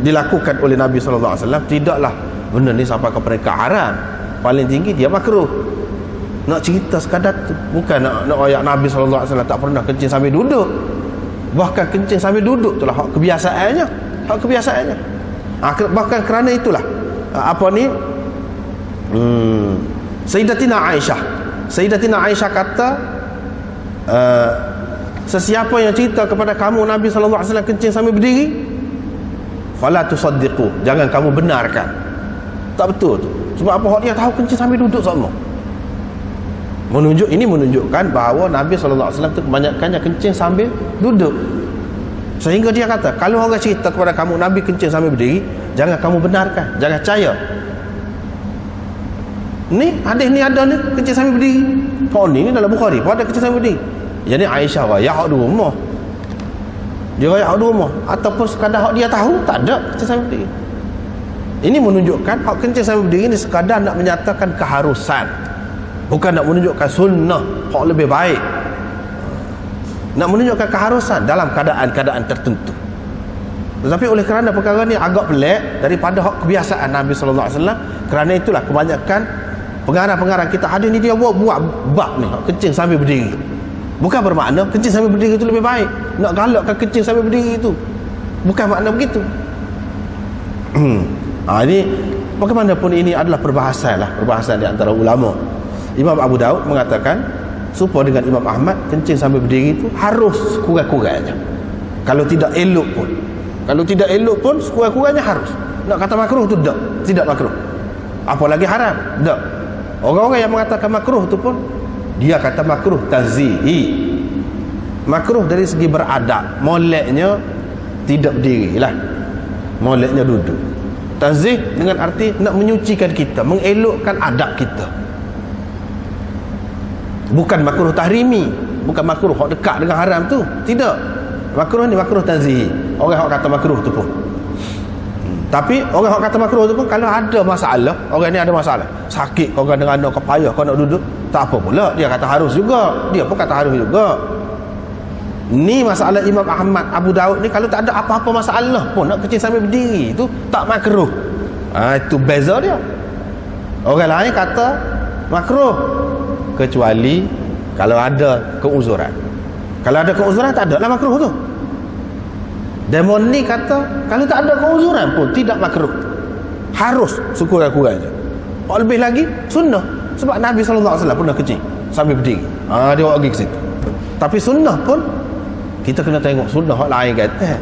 dilakukan oleh Nabi SAW, tidaklah benda ni sampai ke peringkat haram. Paling tinggi dia makruh. Nak cerita sekadar tu, bukan nak ayat Nabi SAW tak pernah kencing sambil duduk. Bahkan kencing sambil duduk itulah hak kebiasaannya, bahkan kerana itulah Sayyidatina Aisyah kata, sesiapa yang cerita kepada kamu Nabi SAW kencing sambil berdiri, fala tusaddiqu, jangan kamu benarkan. Tak betul tu. Sebab apa? Dia tahu kencing sambil duduk semua. Ini menunjukkan bahawa Nabi SAW tu kebanyakannya kencing sambil duduk. Sehingga dia kata, kalau orang cerita kepada kamu Nabi kencing sambil berdiri, jangan kamu benarkan, jangan percaya. Ni hadis ni ada ni kencing sambil berdiri. Ni dalam Bukhari pun ada kencing sambil berdiri. Jadi Aisyah raya hak di rumah, dia raya hak di rumah, ataupun sekadar hak dia tahu tak ada kencing sambil berdiri. Ini menunjukkan hak kencing sambil berdiri ni sekadar nak menyatakan keharusan, bukan nak menunjukkan sunnah hak lebih baik, nak menunjukkan keharusan dalam keadaan-keadaan tertentu. Tetapi oleh kerana perkara ni agak pelik daripada hak kebiasaan Nabi SAW, kerana itulah kebanyakan pengarang-pengarang kita hadis ni dia buat bab ni hak kencing sambil berdiri. Bukan bermakna kencing sambil berdiri itu lebih baik, nak galakkan kencing sambil berdiri itu, bukan makna begitu. Ini bagaimanapun ini adalah perbahasan di antara ulama. Imam Abu Daud mengatakan serupa dengan Imam Ahmad, kencing sambil berdiri itu harus kurang-kurangnya. Kalau tidak elok pun sekurang-kurangnya harus. Nak kata makruh tu tidak makruh. Apalagi haram, tak. Orang-orang yang mengatakan makruh tu pun dia kata makruh tanzihi. Makruh dari segi beradab, moleknya tidak berdiri lah, moleknya duduk. Tanzih dengan arti nak menyucikan kita, mengelokkan adab kita. Bukan makruh tahrimi, bukan makruh hak dekat dengan haram tu, tidak. Makruh ni makruh tanzihi. Orang hak kata makruh tu pun. Tapi orang hak kata makruh tu pun kalau ada masalah, orang ni ada masalah, sakit kau dengan anak kau payah kau nak duduk, tak apa pula dia kata harus juga. Dia pun kata harus juga. Ni masalah Imam Ahmad, Abu Daud ni kalau tak ada apa-apa masalah pun nak kencing sambil berdiri tu tak makruh. Itu beza dia. Orang lain kata makruh kecuali kalau ada keuzuran. Kalau ada keuzuran tak ada lah makruh tu. Demon ni kata kalau tak ada keuzuran pun tidak makruh, harus sekurang-kurangnya. Lebih lagi sunnah, sebab Nabi SAW pernah kencing sambil berdiri. Dia buat pergi ke situ. Tapi sunnah pun kita kena tengok sunnah hak lain kata.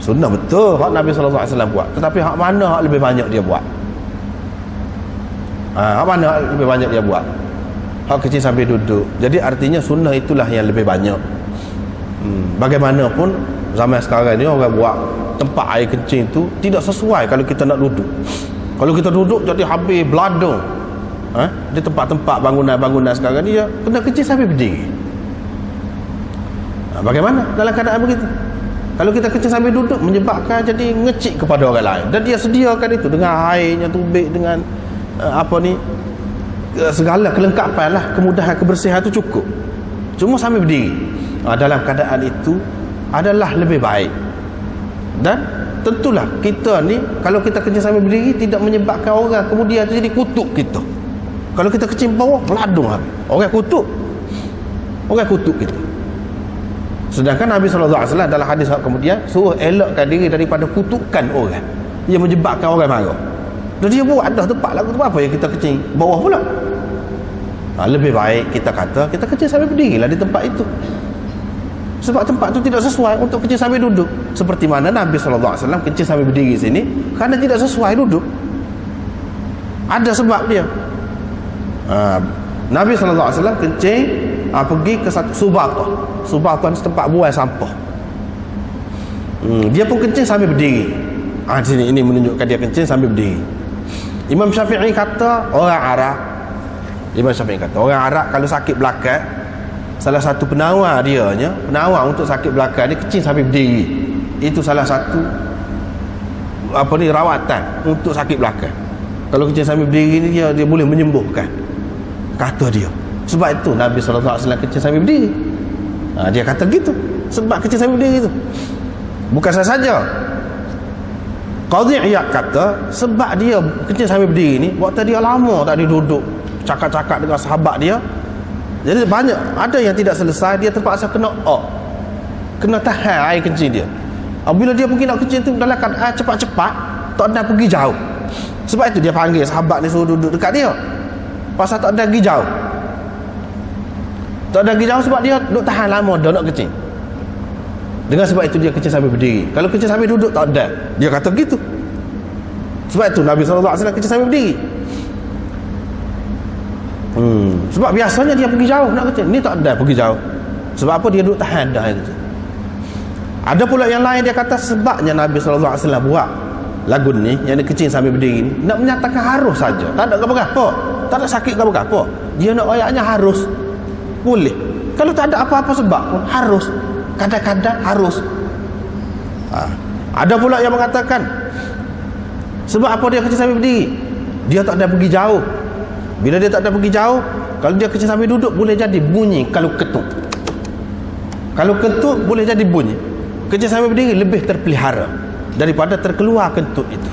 Sunnah betul hak Nabi SAW buat, tetapi hak mana hak lebih banyak dia buat? Hak mana hak lebih banyak dia buat? Hak kecil sambil duduk. Jadi artinya sunnah itulah yang lebih banyak. Bagaimanapun zaman sekarang ni orang buat tempat air kencing tu tidak sesuai kalau kita nak duduk. Kalau kita duduk jadi habis beladung. Di tempat-tempat bangunan-bangunan sekarang ni dia kena kencing sambil berdiri. Bagaimana dalam keadaan begitu? Kalau kita kencing sambil duduk menyebabkan jadi ngecik kepada orang lain, dan dia sediakan itu dengan airnya, tubik, dengan segala kelengkapan lah, kemudahan, kebersihan itu cukup. Cuma sambil berdiri dalam keadaan itu adalah lebih baik. Dan tentulah kita ni kalau kita kencing sambil berdiri tidak menyebabkan orang kemudian jadi kutuk kita. Kalau kita kencing bawah meladung habis, orang kutuk kita. Sedangkan Nabi SAW dalam hadis kemudian suruh elakkan diri daripada kutukan orang yang menyebabkan orang marah. Dan dia buat dah tempat lagu tu, apa yang kita kencing bawah pula. Lebih baik kita kata kita kencing sambil berdiri lah di tempat itu, sebab tempat itu tidak sesuai untuk kencing sambil duduk. Seperti mana Nabi SAW kencing sambil berdiri sini kerana tidak sesuai duduk, ada sebab dia. Nabi SAW kencing pergi ke satu Subatah ni tempat buang sampah. Dia pun kencing sambil berdiri. Di sini ini menunjukkan dia kencing sambil berdiri. Imam Syafi'i kata orang Arab kalau sakit belakang, salah satu penawar untuk sakit belakang dia kencing sambil berdiri. Itu salah satu rawatan untuk sakit belakang. Kalau kencing sambil berdiri ni dia boleh menyembuhkan, kata dia. Sebab itu Nabi SAW kencing sambil berdiri. Dia kata gitu, sebab kencing sambil berdiri itu. Bukan saja Qadhi Iyad kata sebab dia kencing sambil berdiri ni, waktu dia lama tak duduk cakap-cakap dengan sahabat dia, jadi banyak ada yang tidak selesai, dia terpaksa kena tahan air kencing dia. Bila dia pergi nak kencing tu dalam keadaan cepat-cepat, tak ada pergi jauh. Sebab itu dia panggil sahabat ni suruh duduk dekat dia, pasal tak ada pergi jauh. Tak ada pergi jauh sebab dia duduk tahan lama dah nak kencing. Dengan sebab itu dia kencing sambil berdiri. Kalau kencing sambil duduk tak ada, dia kata gitu. Sebab itu Nabi SAW kencing sambil berdiri. Sebab biasanya dia pergi jauh nak kencing, ni tak ada pergi jauh. Sebab apa? Dia duduk tahan dah air kencing. Ada pula yang lain dia kata sebabnya Nabi SAW buat lagu ni yang dia kencing sambil berdiri ni, nak menyatakan harus saja, tak ada apa-apa, tak ada sakit apa-apa. Dia nak ayatnya harus, boleh. Kalau tak ada apa-apa sebab pun harus, kadang-kadang harus. Ada pula yang mengatakan sebab apa dia kencing sambil berdiri, dia tak ada pergi jauh. Bila dia tak ada pergi jauh, kalau dia kencing sambil duduk boleh jadi bunyi kalau ketuk. Kalau ketuk boleh jadi bunyi. Kencing sambil berdiri lebih terpelihara daripada terkeluar kentut itu.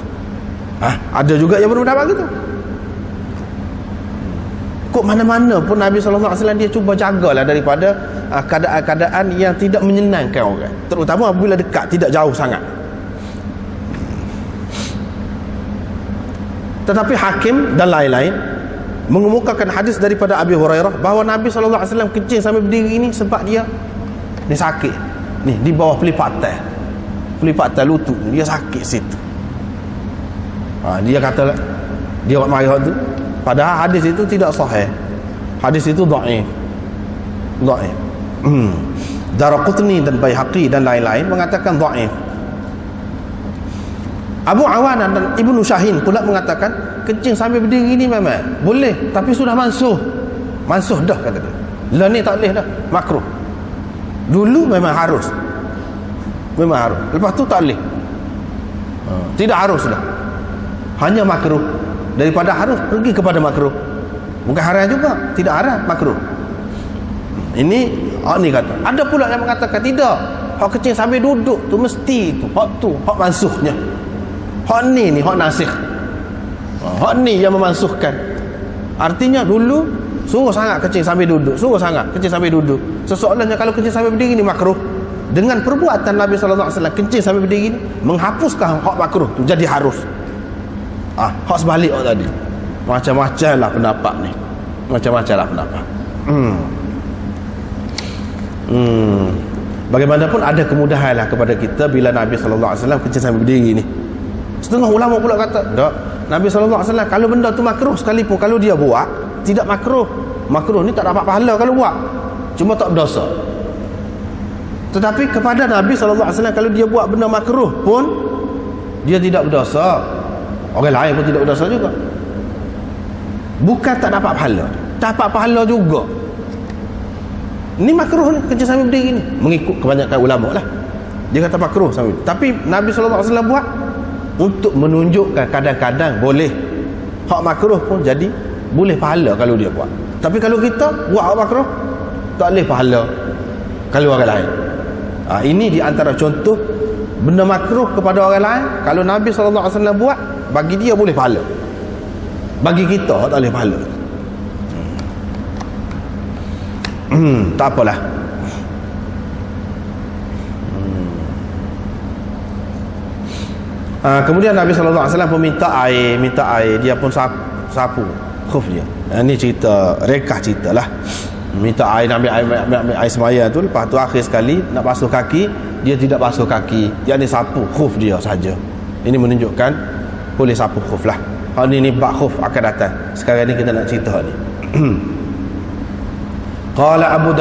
Ada juga yang berpendapat gitu. Kok mana-mana pun Nabi SAW dia cuba jagalah daripada keadaan-keadaan yang tidak menyenangkan orang, terutama apabila dekat, tidak jauh sangat. Tetapi Hakim dan lain-lain mengemukakan hadis daripada Abi Hurairah bahawa Nabi SAW kencing sambil berdiri ini sebab dia ni sakit ni di bawah pelipatan lutut dia sakit situ. Dia kata dia buat marah tu, padahal hadis itu tidak sahih, hadis itu dhaif. Daraqutni dan Baihaqi dan lain-lain mengatakan dhaif. Abu Awana dan Ibnu Syahin pula mengatakan kencing sambil berdiri ni memang boleh, tapi sudah mansuh dah, kata dia. Lah ni tak boleh dah, makruh. Dulu memang harus, lepas tu tak boleh. Tidak harus dah, hanya makruh. Daripada harus pergi kepada makruh, bukan haram juga, tidak haram, makruh. Ini ni kata. Ada pula yang mengatakan tidak, hak kencing sambil duduk tu mesti tu, hak mansuhnya. Hak ni hak nasikh. Hak ni yang memansuhkan. Artinya dulu suruh sangat kencing sambil duduk, sesoalnya kalau kencing sambil berdiri ni makruh. Dengan perbuatan Nabi SAW kencing sambil berdiri ni menghapuskan hak makruh tu jadi harus. Hak sebalik tadi. Macam-macam lah pendapat ni. Bagaimanapun ada kemudahan lah kepada kita bila Nabi SAW kencing sambil berdiri ni. Setengah ulama pula kata tak, Nabi SAW kalau benda tu makruh sekalipun, kalau dia buat tidak makruh ni tak dapat pahala kalau buat, cuma tak berdosa. Tetapi kepada Nabi SAW kalau dia buat benda makruh pun dia tidak berdosa, orang lain pun tidak berdosa juga. Bukan tak dapat pahala, dapat pahala juga. Ni makruh ni, kencing sambil berdiri ni, mengikut kebanyakan ulama lah. Dia kata makruh sambil. Tapi Nabi SAW buat untuk menunjukkan kadang-kadang boleh. Hak makruh pun jadi boleh pahala kalau dia buat. Tapi kalau kita buat hak makruh, tak boleh pahala kalau orang lain. Ini di antara contoh benda makruh kepada orang lain. Kalau Nabi SAW buat, bagi dia boleh pahala, bagi kita tak boleh pahala. Tak apalah. Kemudian Nabi SAW pun minta air. Dia pun sapu khuf dia. Ini cerita, rekah cerita lah. Minta air, ambil air semaya tu. Lepas tu akhir sekali nak basuh kaki, dia tidak basuh kaki, yang ni sapu khuf dia saja. Ini menunjukkan boleh sapu khuf lah. Ini bab khuf akan datang. Sekarang ni kita nak cerita ni. Qala Abu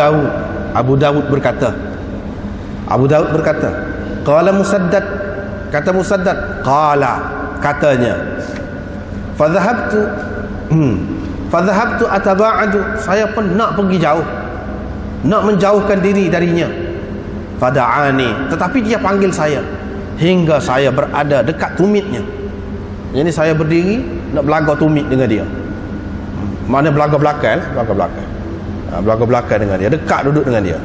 Dawud berkata, qala Musaddad, kata Musaddad, qala, katanya, fadhahabtu ataba'adu, saya pun nak pergi jauh, nak menjauhkan diri darinya. Fada'ani, tetapi dia panggil saya hingga saya berada dekat tumitnya. Jadi saya berdiri nak belaga tumit dengan dia. Mana belaga belakang dengan dia, dekat duduk dengan dia.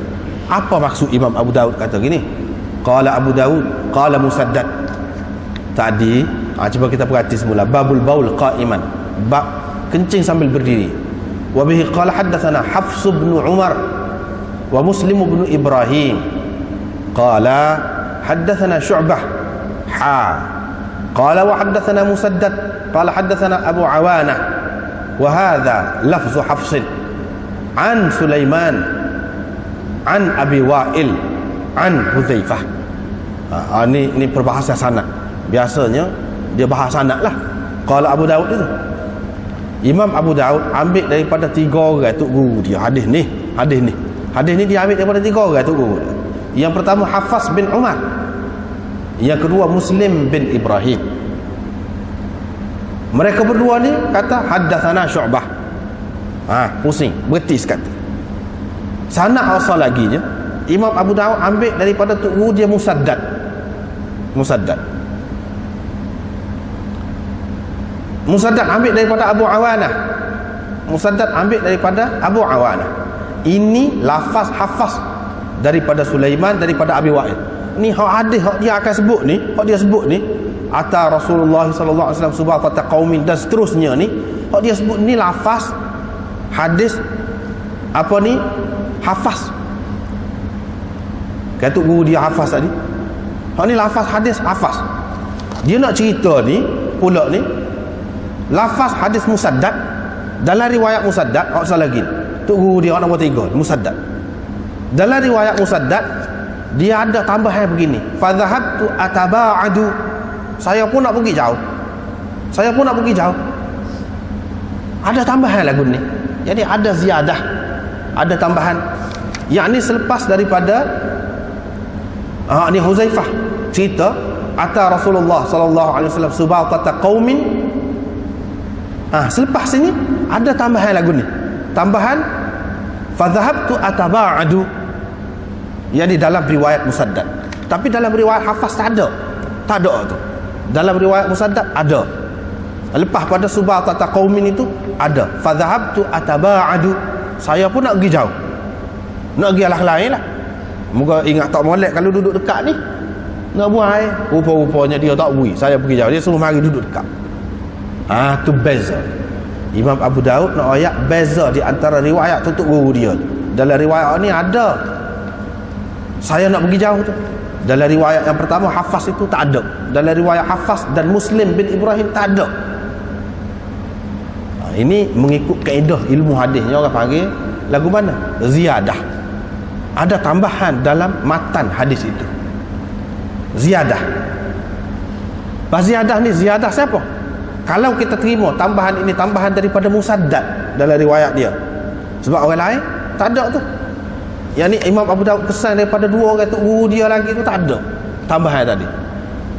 Apa maksud Imam Abu Dawud kata gini? Qala Abu Dawud, qala Musaddad. Tadi cuba kita perhati semula, babul baul qa'iman, bab kencing sambil berdiri. Wa bihi qala haddatsana Hafs bin Umar wa Muslim bin Ibrahim qala haddatsana Syu'bah qala wa haddatsana Musaddad qala haddatsana Abu Awanah wa hadha lafzu Hafs an Sulaiman an Abi Wa'il an Hudzaifah. Ini perbahasa sanad. Biasanya dia bahas sanad lah. Qala Abu Dawud itu, Imam Abu Dawud ambil daripada 3 orang tok guru dia. Hadis ni dia ambil daripada 3 orang tok guru dia. Yang pertama Hafs bin Umar, yang kedua Muslim bin Ibrahim. Mereka berdua ni kata haddatsana Syu'bah. Pusing, berhenti sekali. Sanad asal lagi je, Imam Abu Dawud ambil daripada tok guru dia Musaddad. Musaddad ambil daripada Abu Awanah. Ini lafaz Hafs daripada Sulaiman, daripada Abi Wa'il. Ni hadis hak dia akan sebut ni, ata Rasulullah sallallahu alaihi wasallam subata qaumin dan seterusnya ni, hak dia sebut ni lafaz hadis apa ni? Hafs. Kata guru dia Hafs tadi. Hak ni lafaz hadis Hafs. Dia nak cerita ni pula ni lafaz hadis Musaddad. Dalam riwayat Musaddad, salah lagi tu guru dia nombor 3 Musaddad. Dalam riwayat Musaddad dia ada tambahan begini, fadhahabtu ataba'adu, saya pun nak pergi jauh. Ada tambahan lagu ni. Jadi ada ziyadah, ada tambahan. Yang ni selepas daripada ni Hudzaifah cerita ata Rasulullah sallallahu alaihi wasallam subatata qaumin. Selepas ini ada tambahan lagu ni. Tambahan fadhahabtu ataba'adu. Yang di dalam riwayat Musaddad. Tapi dalam riwayat Hafs tak ada tu. Dalam riwayat Musaddad ada. Lepas pada subatata qaumin itu ada fadhahabtu ataba'adu, saya pun nak pergi jauh, nak pergi alah lain lah. Moga ingat tak molek kalau duduk dekat ni nak buai. Rupa-rupanya dia tak bui, saya pergi jauh, dia suruh mari duduk dekat. Tu beza. Imam Abu Dawud nak ayat beza di antara riwayat tutup guru dia. Dalam riwayat ni ada saya nak pergi jauh tu. Dalam riwayat yang pertama Hafs itu tak ada. Dalam riwayat Hafs dan Muslim bin Ibrahim tak ada. Ini mengikut kaedah ilmu hadisnya orang panggil lagu mana? Ziyadah. Ada tambahan dalam matan hadis itu. Ziyadah. Ziyadah ni ziyadah siapa? Kalau kita terima tambahan ini tambahan daripada Musaddad dalam riwayat dia. Sebab orang lain tak ada tu. Yang ni Imam Abu Dawud kesan daripada 2 orang tu guru dia lagi tu tak ada tambahan tadi.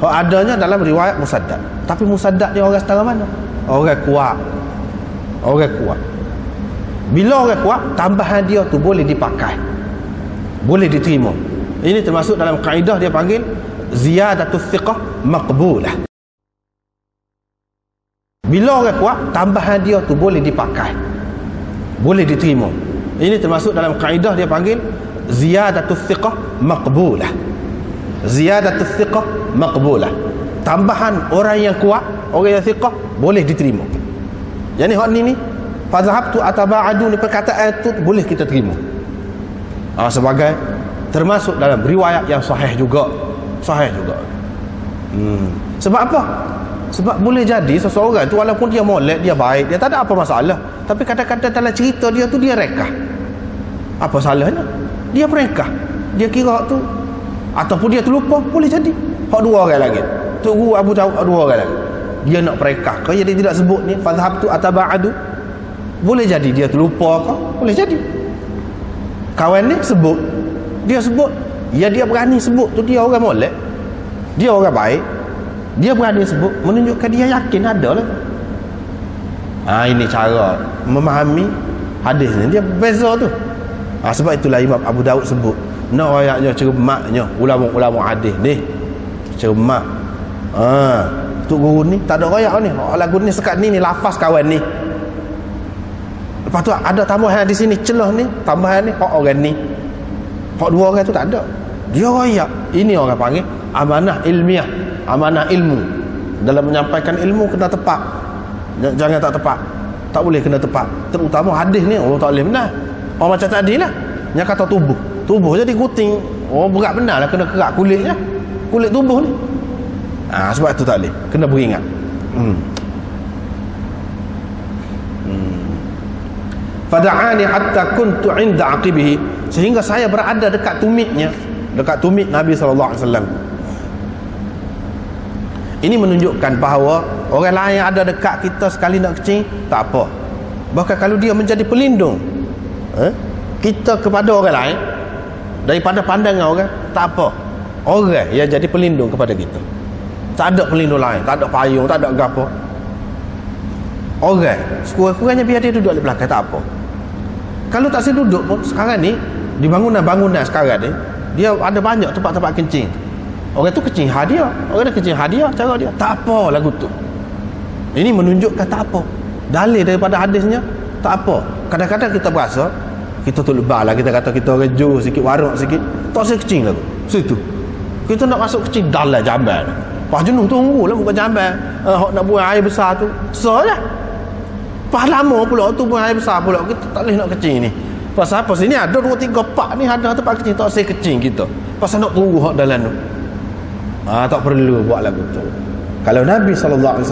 Hak adanya dalam riwayat Musaddad. Tapi Musaddad ni orang setara mana? Orang kuat. Bila orang kuat, tambahan dia tu boleh dipakai, boleh diterima. Ini termasuk dalam kaedah dia panggil ziyadatus thiqah maqbulah. Bila orang kuat, tambahan dia tu boleh dipakai, boleh diterima. Ini termasuk dalam kaedah dia panggil ziyadatus thiqah maqbulah. Ziyadatus thiqah maqbulah. Tambahan orang yang kuat, orang yang thiqah boleh diterima. Yang ni hak ni fadhhabtu ataba'adu ni, perkataan tu boleh kita terima. Sebagai termasuk dalam riwayat yang sahih juga. Sahih juga. Sebab apa? Sebab boleh jadi seseorang tu walaupun dia molek, dia baik, dia tak ada apa masalah, tapi kadang-kadang dalam cerita dia tu dia rekah. Apa salahnya? Dia merekah, dia kira tu, ataupun dia terlupa, boleh jadi. Hak dua orang lagi, Tok Guru Abu Daud, dua orang lagi, dia nak merekah ke, dia tidak sebut ni fadhhabtu ataba'adu. Boleh jadi dia terlupa ke, boleh jadi. Kawan ni sebut, dia sebut, ya dia berani sebut tu, dia orang molek, dia orang baik, dia berani sebut, menunjukkan dia yakin ada lah. Ini cara memahami hadis ni, dia beza tu. Sebab itulah Imam Abu Daud sebut, nak ayatnya cermaknya ulama-ulama hadis ni cermak. Tok Guru ni tak ada royak ni, lagu ni sekat ni lafaz kawan ni. Lepas tu ada tambahan di sini, celah ni, tambahan ni hak orang ni, hak dua orang tu tak ada, dia royak. Ini orang panggil amanah ilmiah, amanah ilmu. Dalam menyampaikan ilmu kena tepat, jangan tak tepat, tak boleh kena tepat. Terutama hadis ni tak boleh benar. Orang macam tadi lah, yang kata tubuh jadi guting, berat benar lah, kena kerak kulitnya, kulit tubuh ni. Sebab tu tak boleh, kena beringat. Fada'ani hatta kuntu 'inda aqibihi, sehingga saya berada dekat tumitnya, dekat tumit Nabi SAW. Ini menunjukkan bahawa orang lain yang ada dekat kita sekali nak kecil tak apa. Bahkan kalau dia menjadi pelindung kita kepada orang lain daripada pandangan orang, tak apa. Orang yang jadi pelindung kepada kita, tak ada pelindung lain, tak ada payung, tak ada gapo. Orang sekurang-kurangnya biar dia duduk di belakang, tak apa. Kalau tak saya duduk pun sekarang ni, di bangunan-bangunan sekarang ni, dia ada banyak tempat-tempat kencing. Orang tu kencing hadiah, orang tu kencing hadiah, cara dia tak apa lagu tu. Ini menunjukkan tak apa. Dalil daripada hadisnya tak apa. Kadang-kadang kita berasa kita tu lebah lah, kita kata kita reju sikit, warak sikit, tak saya kencing lagu situ. Kita nak masuk kencing dalam jamban, pas jenuh tunggu lah bukan jamban. Nak buang air besar tu so lah, pas lama pula tu buang air besar pula, kita tak boleh nak kencing ni. Pasal apa? Sini ada 2, 3 pak ni ada tempat kencing, tak saya kencing kita, pasal nak tunggu hak dalam tu. Tak perlu buat lagu tu. Kalau Nabi SAW,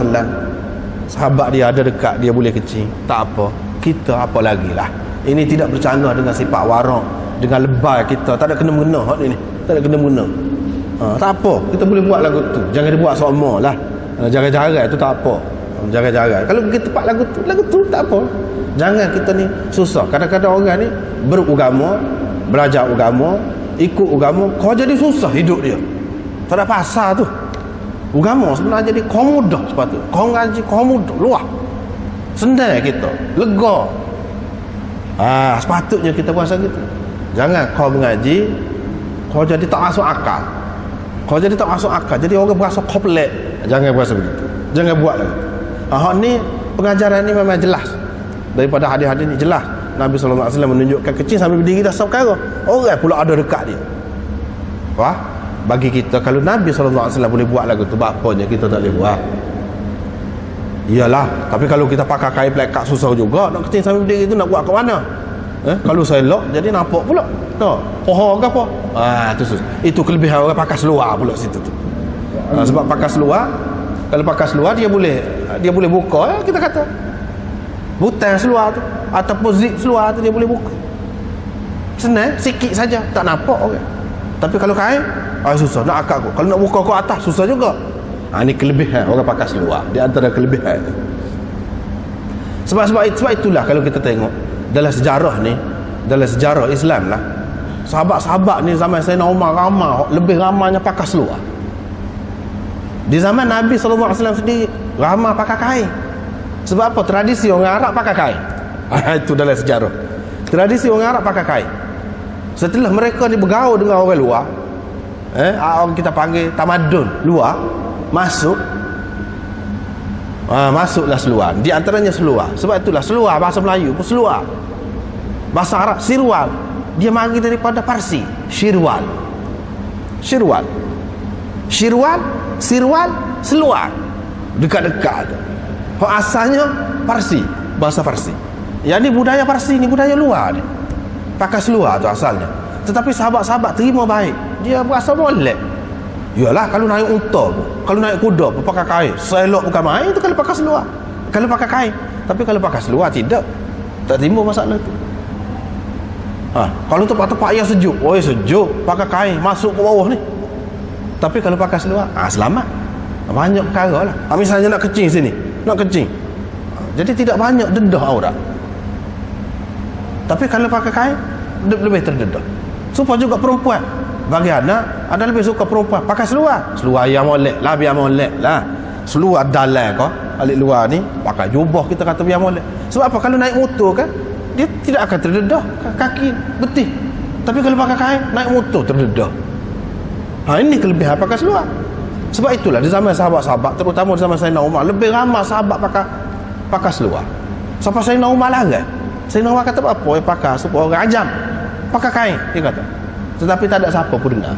sahabat dia ada dekat, dia boleh kencing, tak apa. Kita apa lagi lah. Ini tidak bercanggah dengan sifat warak, dengan lebay kita, tak ada kena-mengena hak ni, tak ada kena-mengena. Tak apa, kita boleh buat lagu tu, jangan dibuat sama lah. Jaga-jaga itu tak apa, jaga-jaga. Kalau kita tepat lagu tu tak apa. Jangan kita ni susah. Kadang-kadang orang ni beragama, belajar agama, ikut agama, kau jadi susah hidup dia, tak ada pasal tu. Agama sebenarnya jadi kau mudah sepatutnya. Kau ngaji kau mudah, luah, senang kita, lega. Sepatutnya kita puasa gitu. Jangan kau mengaji, kau jadi tak masuk akal. Kau jadi tak masuk akal, jadi orang berasa kau pelik. Jangan berasa begitu, jangan buat lagi. Ni pengajaran ni memang jelas. Daripada hadis-hadis ni jelas. Nabi SAW menunjukkan kecil sambil berdiri dah perkara. Orang pula ada dekat dia. Bagi kita, kalau Nabi SAW boleh buat lagu tu, bapanya kita tak boleh buat. Iyalah, tapi kalau kita pakai kain plekat susah juga. Nak kecil sambil berdiri tu nak buat ke mana? Kalau saya lock jadi nampak pula. Pohon ke apa? Itu susah. Itu kelebihan orang pakai seluar pula situ tu. Sebab pakai seluar, kalau pakai seluar dia boleh buka, kita kata butang seluar tu ataupun zip seluar tu dia boleh buka. Senang, sikit saja, tak nampak orang. Tapi kalau kain, susah nak akak. Kalau nak buka ke atas susah juga. Ini kelebihan orang pakai seluar, di antara kelebihan. Sebab itulah kalau kita tengok dalam sejarah ni, dalam sejarah Islam lah, sahabat-sahabat ni zaman Sayyidina Umar lebih ramainya pakai seluar. Di zaman Nabi SAW sendiri ramai pakai kain. Sebab apa? Tradisi orang Arab pakai kain. Itu dalam sejarah. Tradisi orang Arab pakai kain. Setelah mereka ni bergaul dengan orang luar, orang kita panggil tamadun luar, masuklah seluar. Di antaranya seluar. Sebab itulah seluar bahasa Melayu pun seluar. Bahasa Arab sirwal. Dia mari daripada Parsi, syirwal. Sirwal, seluar. Dekat-dekat tu. Asalnya Parsi, bahasa Parsi. Yang ni budaya Parsi ni, budaya luar ni. Pakai seluar tu asalnya. Tetapi sahabat-sahabat terima baik. Dia berasa molek. Yalah, kalau naik unta pun, kalau naik kuda pun pakai kain. Selok bukan main tu kalau pakai seluar. Kalau pakai kain. Tapi kalau pakai seluar tidak. Tak timbul masalah tu. Kalau tempat-tempat yang sejuk, sejuk, pakai kain, masuk ke bawah ni. Tapi kalau pakai seluar, selamat. Banyak perkara lah. Misalnya nak kencing sini, jadi tidak banyak dedah aurat. Tapi kalau pakai kain, lebih terdedah. Supaya juga perempuan, bagi anak, ada lebih suka perempuan pakai seluar yang molek lah, biar molek lah. Seluar dalam kau, alik luar ni, pakai jubah kita kata biar molek. Sebab apa? Kalau naik motor kan, dia tidak akan terdedah kaki betih. Tapi kalau pakai kain, naik motor terdedah. Ini kelebihan pakai seluar. Sebab itulah di zaman sahabat-sahabat, terutama di zaman Sayyidina Umar, lebih ramai sahabat pakai seluar. Sampai Sayyidina Umar larang. Sayyidina Umar kata apa? Pakai supaya orang ajam. Pakai kain, dia kata. Tetapi tak ada siapa pun dengar.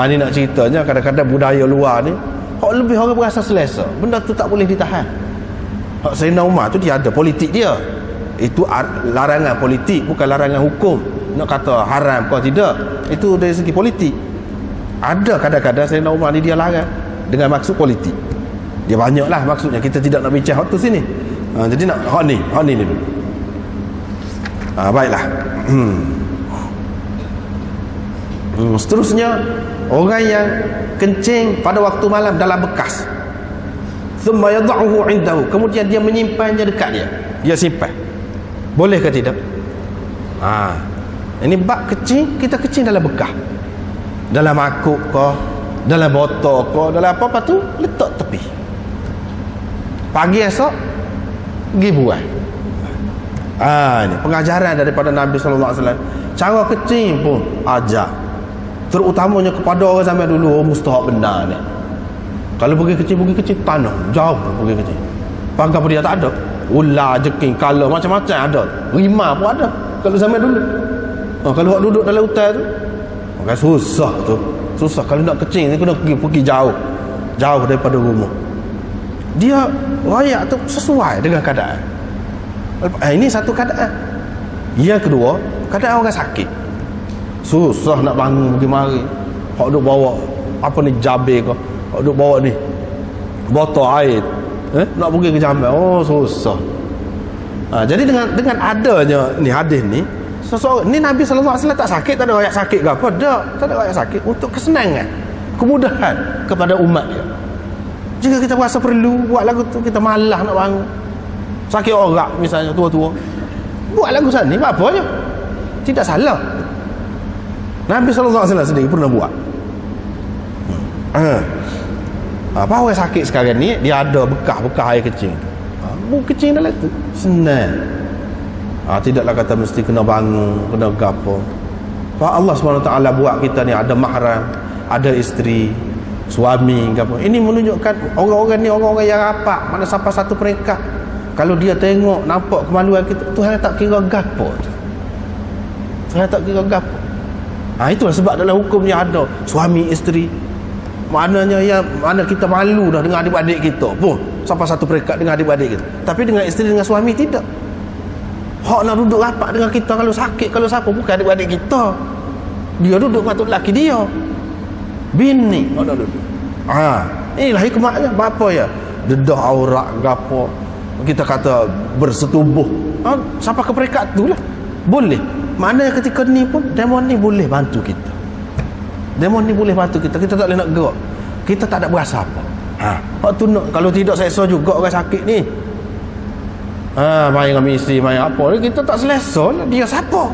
Ni nak ceritanya kadang-kadang budaya luar ni, lebih orang berasa selesa. Benda tu tak boleh ditahan. Sayyidina Umar tu dia ada politik dia. Itu larangan politik, bukan larangan hukum. Nak kata haram kau tidak. Itu dari segi politik. Ada kadang-kadang Sayyidina Umar ni dia larang dengan maksud politik. Dia banyaklah maksudnya, kita tidak nak bincang hak tu sini. Jadi nak hak ni dulu. Baiklah. Seterusnya, orang yang kencing pada waktu malam dalam bekas, thumma yad'uhu 'indahu, kemudian dia menyimpannya dekat dia simpan, boleh ke tidak? Ini bab kecing, kita kecing dalam bekas, dalam makuk ke, dalam botol ke, dalam apa-apa tu, letak tepi. Pagi esok pergi buang. Ini pengajaran daripada Nabi sallallahu alaihi wasallam. Cara kecing pun ajar, terutamanya kepada orang zaman dulu. Mustahak benar ni. Kalau pergi kecil tanah jauh, pergi kecil pagar pun dia tak ada, ular, jeking, kala, macam-macam ada, rimau pun ada kalau zaman dulu. Kalau duduk dalam hutan tu, maka susah kalau nak kecing ni, kena pergi jauh daripada rumah. Dia rakyat tu sesuai dengan keadaan. Ini satu keadaan. Yang kedua, keadaan orang sakit, susah nak bangun pergi mari. Hak duk bawa apa ni, jabe ke, hak duk bawa ni botol air, nak pergi ke jamban, susah. Jadi dengan adanya ni hadis ni, seseorang ni, Nabi sallallahu alaihi wasallam tak sakit, tak ada rakyat sakit ke apa, tak ada rakyat sakit, untuk kesenangan, kemudahan kepada umat dia. Jika kita rasa perlu buat lagu tu, kita malas nak bangun, sakit orang misalnya tua-tua, buat lagu sana ni apa je, tidak salah. Nabi sallallahu alaihi wasallam sendiri pernah buat. Apa orang sakit sekarang ni, dia ada bekas air kecing, kecing dalam tu senang. Tidaklah kata mesti kena bangun, kena gapo. Allah SWT buat kita ni ada mahram, ada isteri, suami gapo. Ini menunjukkan orang-orang ni orang-orang yang rapat, mana sampai satu peringkat. Kalau dia tengok nampak kemaluan kita, Tuhan tak kira gapo tu. Tuhan tak kira gapo. Itulah sebab dalam hukum ni ada suami isteri. Maknanya mana kita malu dah dengan adik-adik kita pun sampai satu peringkat dengan adik-adik kita. Tapi dengan isteri, dengan suami tidak. Hak nak duduk rapat dengan kita kalau sakit, kalau siapa, bukan adik-adik kita. Dia duduk dengan lelaki dia, bini nak duduk. Inilah hikmahnya. Apa ya, dedah aurat gapo, kita kata bersetubuh, sampai ke peringkat tu lah boleh. Maknanya ketika ni pun demon ni boleh bantu kita. Kita tak boleh nak gerak, kita tak ada berasa apa. Hak tu nak, kalau tidak seksa juga orang sakit ni. Main dengan isteri, main apa, kita tak selesa lah. Dia siapa?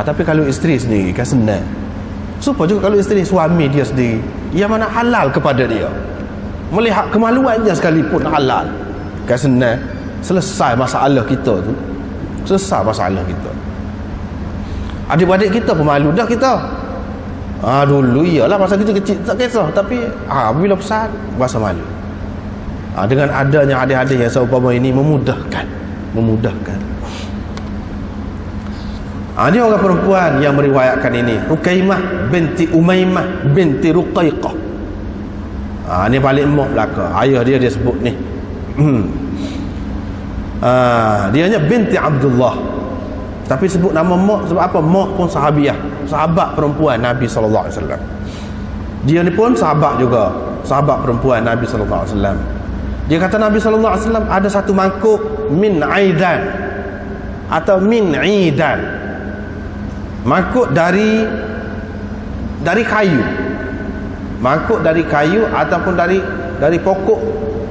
Tapi kalau isteri sendiri kan senang. Supaya juga kalau isteri, suami dia sendiri, yang mana halal kepada dia, melihat kemaluannya sekalipun halal, kan senang. selesai masalah kita tu. Selesai masalah kita. Adik-adik kita pemalu dah kita. Dulu iyalah masa kita kecil tak kisah, tapi bila besar rasa malu. Dengan adanya adik-adik yang seumpama ini memudahkan. Ini orang perempuan yang meriwayatkan ini, Rukaimah binti Umaymah binti Ruqaiqah. Ini balik mak belaka. Ayah dia sebut ni. Dianya binti Abdullah. Tapi sebut nama mak sebab apa? Mak pun sahabiah, sahabat perempuan Nabi sallallahu alaihi wasallam. Dia ni pun sahabat juga, sahabat perempuan Nabi sallallahu alaihi wasallam. Dia kata Nabi sallallahu alaihi wasallam ada satu mangkuk min aidan atau min idan. Mangkuk dari kayu. Mangkuk dari kayu ataupun dari pokok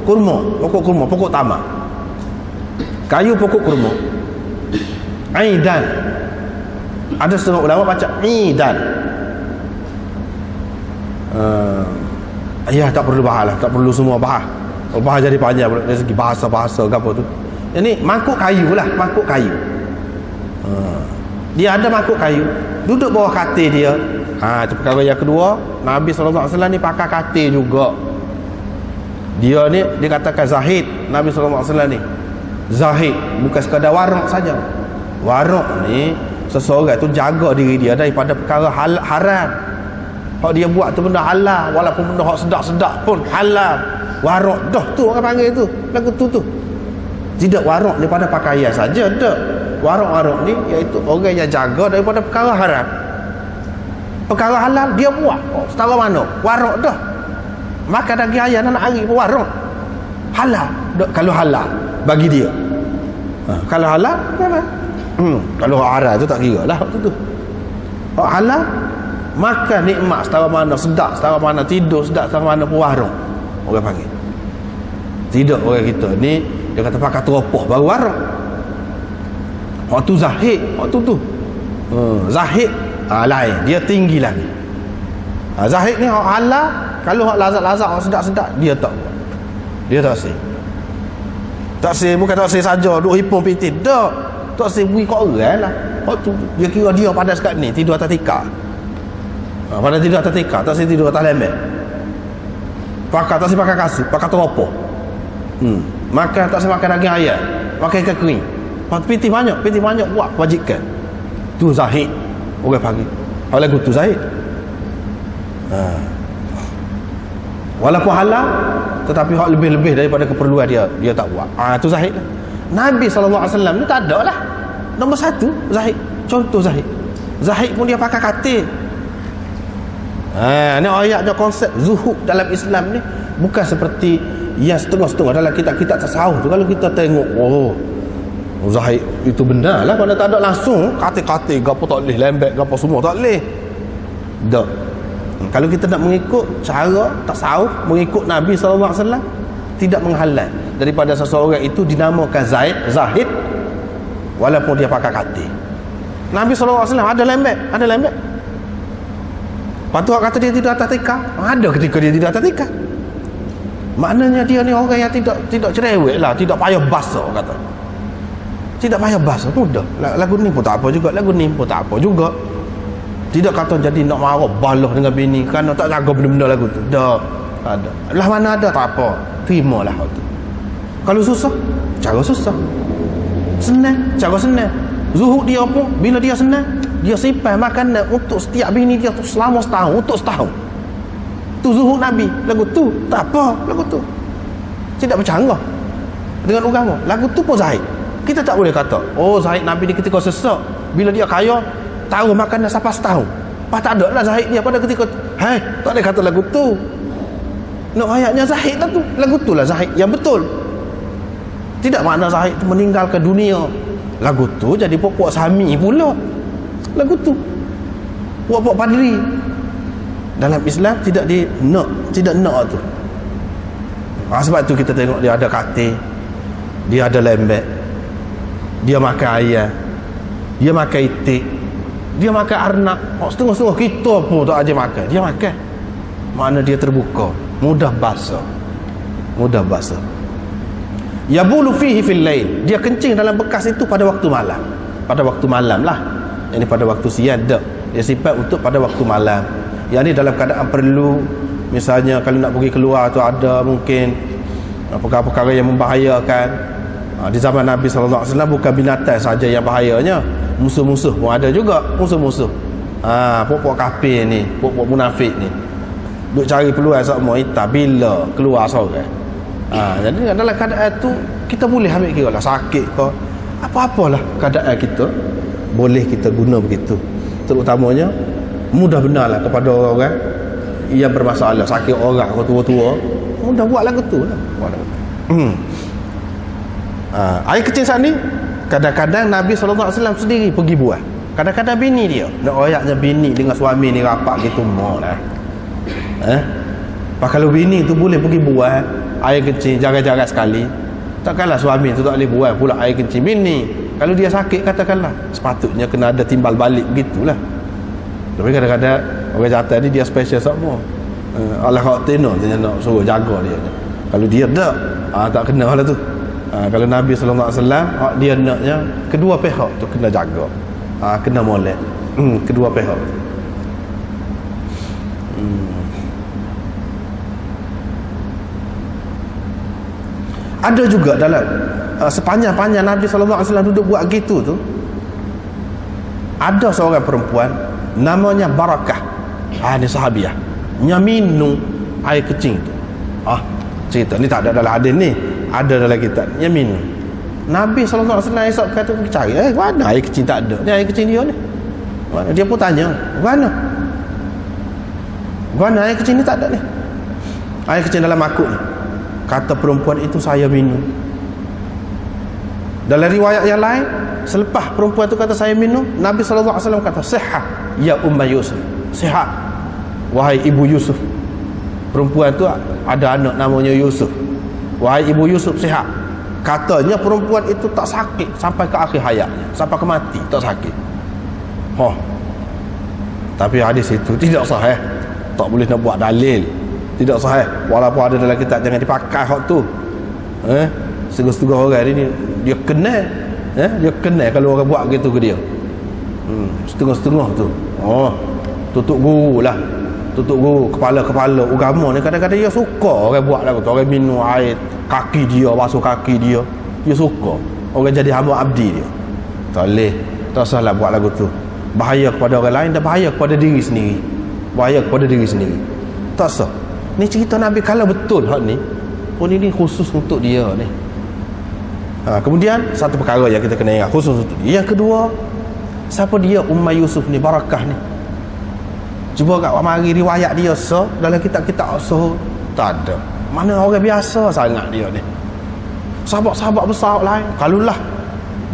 kurma, pokok tamar. Kayu pokok kurma. Aidan. Ada setengah ulama baca idan. Ya, tak perlu bahas lah, tak perlu semua bahas. Bahas jadi panjang dari segi bahasa-bahasa ke apa tu. Ini mangkuk kayu lah, mangkuk kayu. Dia ada mangkuk kayu, duduk bawah katil dia. Itu perkara yang kedua. Nabi SAW ni pakai katil juga. Dia ni dikatakan zahid. Nabi SAW ni zahid, bukan sekadar warak saja. Warak ni seseorang tu jaga diri dia daripada perkara haram. Hak dia buat tu benda halal, walaupun benda hak sedap-sedap pun halal. Warak dah tu orang panggil tu, lagu tu. Tidak warak daripada pakaian saja, tak. Warak-warak ni iaitu orang yang jaga daripada perkara haram. Perkara halal dia buat. Setara mana? Warak dah. Maka daging ayam anak hari pun warak. Halal. Kalau halal bagi dia. Kalau halal memang. Kalau haram tu tak kira lah waktu tu. Hak halal makan nikmat setara mana, sedap setara mana, tidur sedap setara mana pun warung orang panggil. Tidak orang kita ni dia kata pakai teropah baru warung. Waktu zahid waktu tu zahid lain, dia tinggi lagi. Zahid ni hak halal, kalau hak lazat-lazat hak sedap-sedap dia tak buat. Dia tak say. Tak say bukan tak say saja duk hipung piti dak. Tak say bui kau orang lah. Waktu dia kira dia pada sekat ni tidur atas tikar. Pada tidur atas tikar, tak say tidur atas lembek. Tak say pakai kasut, pakai teropah. Makan tak say makan daging ayam, makan ikan kering. Piti banyak buat kewajikan. Tu zahid orang panggil. Kalau lagu tu zahid. Walaupun halal tetapi hak lebih-lebih daripada keperluan dia tak buat. Tu zahid lah. Nabi SAW ni tak ada lah. Nombor satu zahid. Contoh zahid. Zahid pun dia pakai katil. Ni ayatnya konsep zuhud dalam Islam ni bukan seperti yang setengah-setengah dalam kitab-kitab tasawuf tu. Kalau kita tengok zahid itu benar lah, kalau tak ada langsung katil-katil gapo tak boleh, lembek gapo semua tak boleh. Tak. Kalau kita nak mengikut cara tasawuf, mengikut Nabi SAW, tidak menghalang daripada seseorang itu dinamakan zahid walaupun dia pakai katil. Nabi SAW ada lembek. Patut kata dia tidak atas tikar, ada ketika dia tidak atas tikar. Maknanya dia ni orang yang tidak cerewet lah, tidak payah basuh kata. Tidak payah basuh, mudah. Lagu ni pun tak apa juga. Tidak kata jadi nak marah balah dengan bini kerana tak jaga benda-benda lagu tu. Tak ada. Lah mana ada tak apa. Terimalah hal tu. Kalau susah, cara susah. Senang, cara senang. Zuhud dia pun bila dia senang, dia simpan makanan untuk setiap bini dia tu selama setahun, untuk setahun. Tu zuhud Nabi. Lagu tu tak apa, lagu tu. Tidak bercanggah dengan agama. Lagu tu pun zahid. Kita tak boleh kata, zahid Nabi ni ketika sesak, bila dia kaya, tahu makanan sampai setahun. Tak ada lah zahid dia pada ketika tu. Tak boleh kata lagu tu. Nak ayatnya zahid lah tu. Lagu tu lah zahid yang betul. Tidak makna zahid tu meninggalkan dunia. Lagu tu jadi pokok sami pula. Lagu tu pokok padri. Dalam Islam tidak nak tu. Sebab tu kita tengok dia ada katil, dia ada lembek, dia makan ayam, dia makan itik, dia makan arnak. Setengah-setengah kita pun tak aja makan, dia makan. Mana dia terbuka, mudah basuh. Yabulu fihi fil lail, dia kencing dalam bekas itu pada waktu malam. Pada waktu malam lah. Ini pada waktu siang tak. Dia sifat untuk pada waktu malam. Yang ni dalam keadaan perlu, misalnya kalau nak pergi keluar tu ada mungkin perkara-perkara yang membahayakan. Di zaman Nabi SAW bukan binatang saja yang bahayanya, musuh-musuh pun ada juga. Musuh-musuh, pokok kafir ni, pokok munafik ni, duk cari peluang semua hitam bila keluar seorang. Jadi dalam keadaan tu kita boleh ambil kira lah, sakit ke apa-apalah keadaan kita, boleh kita guna begitu. Terutamanya mudah benarlah kepada orang-orang yang bermasalah, sakit orang ke tua-tua, mudah buat lagu tu lah. Air kecil saat ni kadang-kadang Nabi SAW sendiri pergi buat. Kadang-kadang bini dia nak royaknya, bini dengan suami ni rapat gitu mau lah. Kalau bini tu boleh pergi buat air kecil jarang-jarang sekali, takkanlah suami tu tak boleh buat pula air kecil bini. Kalau dia sakit katakanlah, sepatutnya kena ada timbal balik begitulah. Tapi kadang-kadang orang jantan ni dia special semua. Allah kau tino dia nak suruh jaga dia. Kalau dia tak kena lah tu. Kalau Nabi SAW dia naknya kedua pihak tu kena jaga, kena molek kedua pihak. Ada juga dalam sepanjang-panjang Nabi SAW duduk buat gitu tu, ada seorang perempuan namanya Barakah, ni sahabiah, yang minum air kecing tu. Cerita ni tak ada dalam hadis ni, ada dalam kitab, yang minum. Nabi SAW esok kata cari, mana air kecing? Tak ada. Ni air kecing dia ni. Mana? Dia pun tanya, mana air kecing ni? Tak ada ni. Air kecing dalam makuk ni. Kata perempuan itu, saya minum. Dalam riwayat yang lain, selepas perempuan itu kata saya minum, Nabi SAW kata, sihat ya Umma Yusuf, sihat wahai ibu Yusuf. Perempuan itu ada anak namanya Yusuf. Wahai ibu Yusuf, sihat. Katanya perempuan itu tak sakit sampai ke akhir hayatnya, sampai ke mati tak sakit. Tapi hadis itu tidak sahih, tak boleh nak buat dalil, tidak sahih. Walaupun ada dalam kitab, jangan dipakai hak tu. Setengah-setengah orang ni dia kenal, dia kenal kalau orang buat gitu ke dia. Setengah-setengah tu tutup guru lah, tutup guru, kepala-kepala agama ni kadang-kadang dia suka orang buat lagu tu. Orang minum air kaki dia, basuh kaki dia, dia suka. Orang jadi hamba abdi dia. Tak boleh, tak salah buat lagu tu. Bahaya kepada orang lain dan bahaya kepada diri sendiri. Bahaya kepada diri sendiri. Tak sah. Ni cerita Nabi kalau betul hak ni, ini khusus untuk dia ni. Kemudian satu perkara yang kita kena ingat khusus untuk dia. Yang kedua, siapa dia Umma Yusuf ni, Barakah ni? Cuba kat mari riwayat dia dalam kitab-kitab tak ada. Mana orang biasa sangat dia ni. Sahabat-sahabat besar lain, kalulah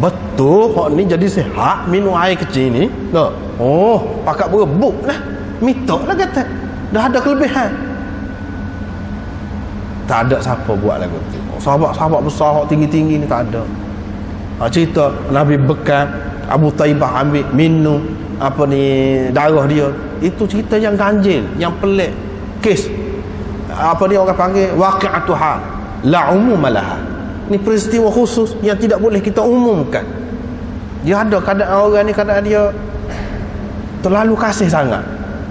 betul hak ni jadi sihat minum air kecil ni. Pakat berebut lah, mitok lah kata, dah ada kelebihan. Tak ada siapa buat lagu tu. Sahabat-sahabat besar hak tinggi-tinggi ni tak ada. Cerita Nabi bekal Abu Taibah ambil minum darah dia, itu cerita yang ganjil, yang pelik. Kes orang panggil waqi'atuha la umumalaha. Ni peristiwa khusus yang tidak boleh kita umumkan. Dia ada keadaan orang ni, keadaan dia terlalu kasih sangat.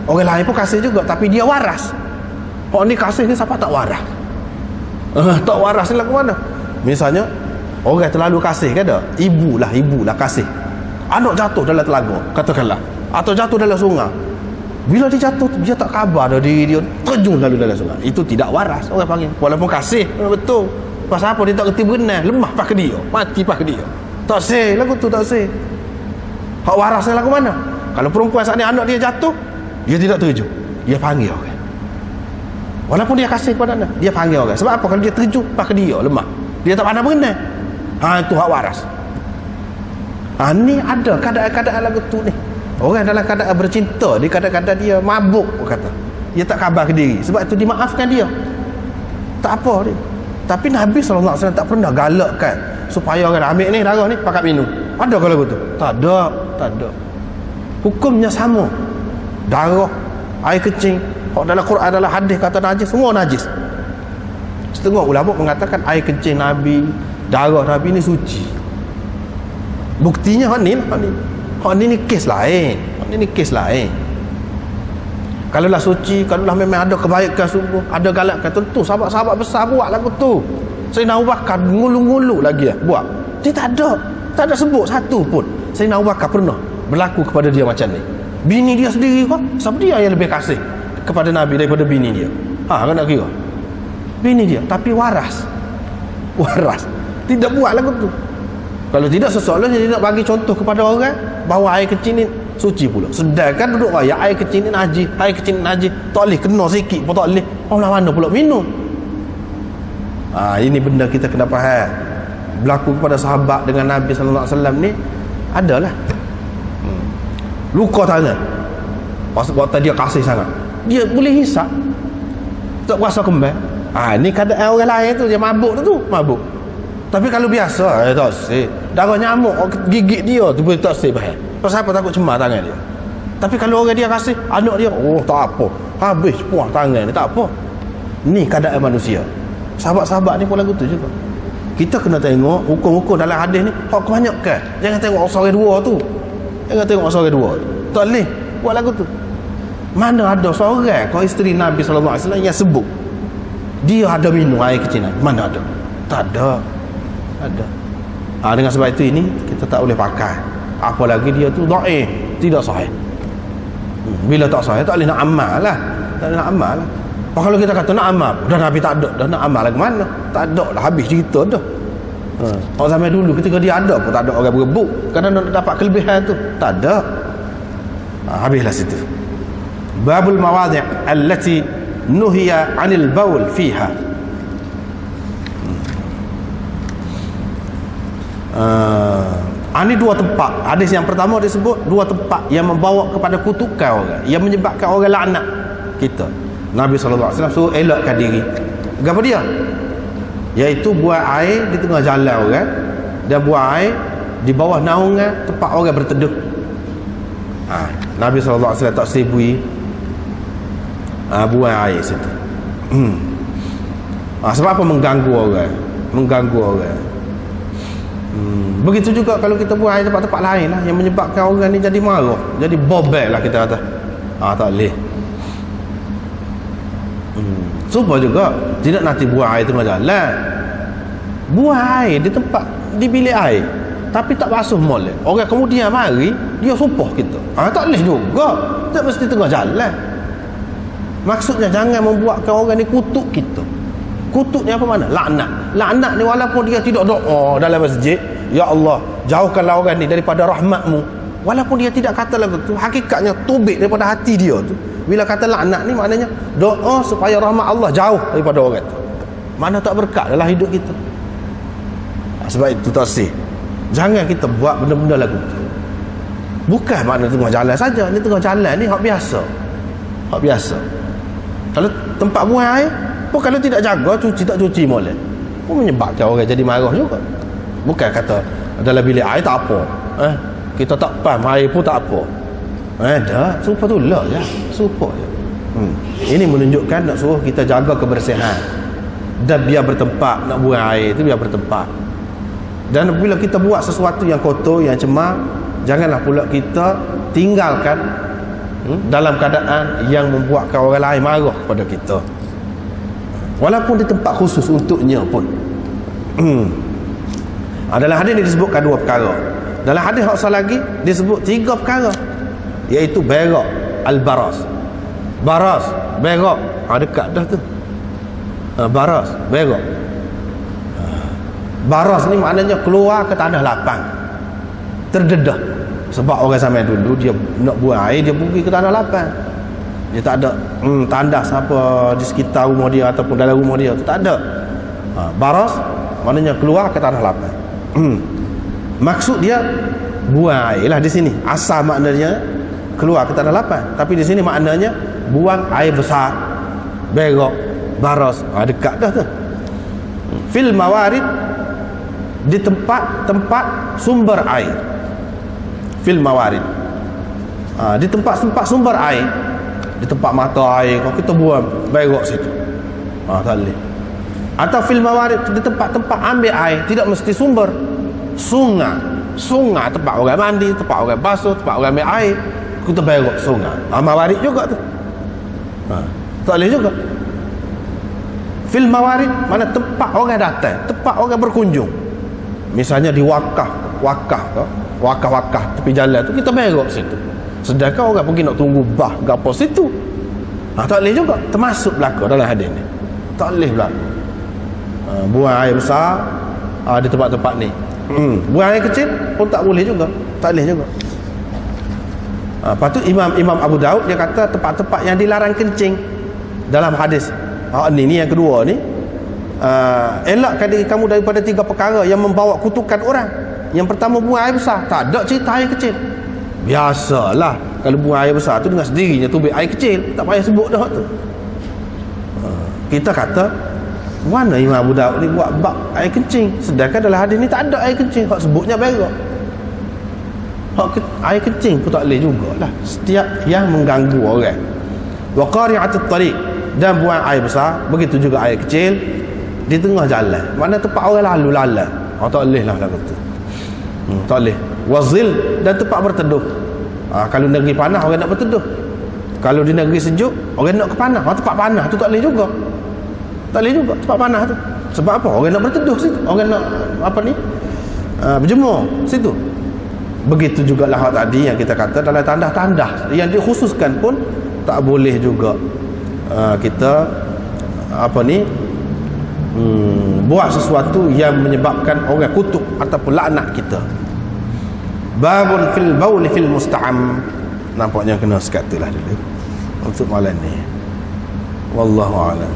Orang lain pun kasih juga, tapi dia waras. Orang ni kasih ni, siapa tak waras? Tak waras ni lah ke mana? Misalnya orang terlalu kasih kan, ada ibu lah kasih, anak jatuh dalam telaga katakanlah, atau jatuh dalam sungai. Bila dia jatuh, dia tak khabar dah diri dia terjun lalu dalam sungai. Itu tidak waras orang panggil. Walaupun kasih betul, pasal apa dia tak kerti berenang, lemah pakai dia, mati pakai dia, tak seh lagu tu, tak seh. Hak waras ni lagu mana? Kalau perempuan saat ni anak dia jatuh, dia tidak terjun, dia panggil orang. Walaupun dia kasih kepada anak, dia panggil orang. Sebab apa? Kalau dia terjun pakai dia, lemah, dia tak pandai berenang. Itu hak waras. Ni ada keadaan-keadaan lagu tu ni. Orang dalam keadaan bercinta, dia kadang-kadang dia mabuk, kata dia tak khabar ke diri, sebab itu dimaafkan dia, tak apa dia. Tapi Nabi SAW tak pernah galakkan supaya orang ambil ni darah ni pakat minum. Ada ke lagu tu? Tak ada. Hukumnya sama. Darah, air kecing, dalam Quran, dalam hadis kata najis, semua najis. Setengah ulama mengatakan air kencing Nabi, darah Nabi ni suci. Buktinya hak ni kes lain. Hak ni kes lain. Kalaulah suci, kalaulah memang ada kebaikan sungguh, ada galakkan, tentu sahabat-sahabat besar buat lagu tu. Sayyidina Abu Bakar ngulu-ngulu lagi buat. Dia tak ada sebut satu pun Sayyidina Abu Bakar pernah berlaku kepada dia macam ni. Bini dia sendiri kok, siapa dia yang lebih kasih kepada Nabi daripada bini dia? Kan nak kira bini dia, tapi waras tidak buat lagu tu. Kalau tidak, seseorang dia nak bagi contoh kepada orang bahawa air kecil ni suci pula. Sedangkan duduk raya air kecil ni najis, tak boleh kena sikit pun tak boleh. Orang mana pula minum? Ini benda kita kena faham. Berlaku kepada sahabat dengan Nabi sallallahu alaihi wasallam ni adalah luka tangan. Waktu dia kasih sangat, dia boleh hisap, tak kuasa kembali. Ni keadaan orang lain tu, dia mabuk tu mabuk. Tapi kalau biasa, tak sih. Darah nyamuk gigit dia tu boleh tak sih bahaya. Pasal apa? Takut cemar tangan dia. Tapi kalau orang dia kasih anak dia, tak apa, habis puas tangan dia, tak apa. Ni keadaan manusia. Sahabat-sahabat ni pun lagu tu juga. Kita kena tengok hukum-hukum dalam hadis ni hak kebanyakan. Jangan tengok orang dua tu. Jangan tengok orang dua. Tak boleh buat lagu tu. Mana ada seorang kau isteri Nabi sallallahu alaihi wasallam yang sebut dia ada minum air kecil Nabi? Mana ada? Tak ada. Dengan sebab itu ini kita tak boleh pakai. Apalagi dia tu dhaif, tidak sahih. Bila tak sahih tak boleh nak amal lah. Kalau kita kata nak amal, dah Nabi tak ada, dah nak amal lagi mana? Tak ada dah, habis cerita dah. Orang zaman dulu ketika dia ada pun tak ada orang berebut kerana nak dapat kelebihan tu. Tak ada. Habislah situ. Babul mawadhi' allati nuhiya 'anil baul fiha. Ini dua tempat. Hadis yang pertama disebut dua tempat yang membawa kepada kutukan orang, yang menyebabkan orang laknat kita. Nabi SAW suruh elakkan diri. Apa dia? Iaitu buang air di tengah jalan orang, dan buang air di bawah naungan tempat orang berteduh. Nabi SAW tak sibui buang air situ. Sebab apa? Mengganggu orang. Begitu juga kalau kita buang air tempat-tempat lain lah, yang menyebabkan orang ni jadi marah, jadi bobel lah kita kata. Tak boleh. Supaya juga tidak nanti buang air tengah jalan, buang air di tempat, di bilik air, tapi tak basuh molek. Orang kemudian mari dia sumpah kita. Tak boleh juga. Tak mesti tengah jalan. Maksudnya jangan membuatkan orang ni kutuk kita. Kutuk ni apa mana? Laknat ni walaupun dia tidak doa dalam masjid, ya Allah jauhkanlah orang ni daripada rahmatmu, walaupun dia tidak kata lagu tu, hakikatnya tubik daripada hati dia tu. Bila kata laknat ni maknanya doa supaya rahmat Allah jauh daripada orang tu. Mana tak berkat dalam hidup kita. Sebab itu tak sih, jangan kita buat benda-benda lagu tu. Bukan makna tengah jalan saja. Ni tengah jalan ni hak biasa. Kalau tempat buang air pun kalau tidak jaga, cuci tak cuci molek, pun menyebabkan orang jadi marah juga. Bukan kata dalam bilik air tak apa, kita tak pam air pun tak apa. Dah supaya tu lah je, supaya ini menunjukkan nak suruh kita jaga kebersihan, dan biar bertempat. Nak buang air itu biar bertempat. Dan bila kita buat sesuatu yang kotor, yang cemar, janganlah pula kita tinggalkan dalam keadaan yang membuatkan orang lain marah kepada kita, walaupun di tempat khusus untuknya pun. Dalam hadis ini disebutkan dua perkara. Dalam hadis yang lagi disebut tiga perkara, iaitu berak, al-baras, berak. Dekat dah tu. Baras, berak. Baras ni maknanya keluar ke tanah lapang, terdedah. Sebab orang zaman dulu dia nak buang air, dia pergi ke tanah lapang. Dia tak ada tandas apa di sekitar rumah dia ataupun dalam rumah dia, tu tak ada. Baras maknanya keluar ke tanah lapang. Maksud dia buang air lah di sini. Asal maknanya keluar ke tanah lapang, tapi di sini maknanya buang air besar, berak, baras. Dekat dah tu. Fil mawarid, di tempat sumber air. Fil mawarid, di tempat sumber air, di tempat mata air, kalau kita buang berak situ, tak boleh. Atau fil mawarid, di tempat-tempat ambil air, tidak mesti sumber. Sungai tempat orang mandi, tempat orang basuh, tempat orang ambil air, kita berak sungai. Mawarid juga tu. Tak boleh juga. Fil mawarid, mana tempat orang datang, tempat orang berkunjung. Misalnya di wakaf tepi jalan tu, kita berak situ. Sedangkan orang pergi nak tunggu bah gapo situ. Tak boleh juga. Termasuk berlaku dalam hadis ni. Tak boleh berlaku. Buang air besar di tempat-tempat ni. Buang air kecil pun tak boleh juga. Tak boleh juga. Lepas tu Imam Abu Daud dia kata tempat-tempat yang dilarang kencing dalam hadis ni yang kedua ni, elakkan diri kamu daripada 3 perkara yang membawa kutukan orang. Yang pertama, buang air besar. Tak ada cerita air kecil. Biasalah kalau buang air besar tu dengan sendirinya tubik air kecil, tak payah sebut dah tu. Kita kata mana Imam Abu Daud ni buat bab air kencing, sedangkan dalam hadis ni tak ada air kencing. Hak sebutnya berak. Air kencing pun tak boleh jugalah. Setiap yang mengganggu orang. Wa qari'atut tariq, dan buang air besar, begitu juga air kecil di tengah jalan. Mana tempat orang lalu lalang. Tak boleh lah begitu. Tak boleh. Wazil, dan tempat berteduh. Kalau negeri panas orang nak berteduh. Kalau di negeri sejuk orang nak ke panas. Tempat panas tu tak boleh juga. Tak boleh juga tempat panas tu. Sebab apa? Orang nak berteduh situ. Orang nak berjemur situ. Begitu juga lah tadi yang kita kata dalam tandah-tandah yang dikhususkan pun tak boleh juga kita buat sesuatu yang menyebabkan orang kutuk ataupun laknat kita. Babun fil bauli fil musta'am. Nampaknya kena sekatulah dulu untuk malam ni. Wallahu a'lam.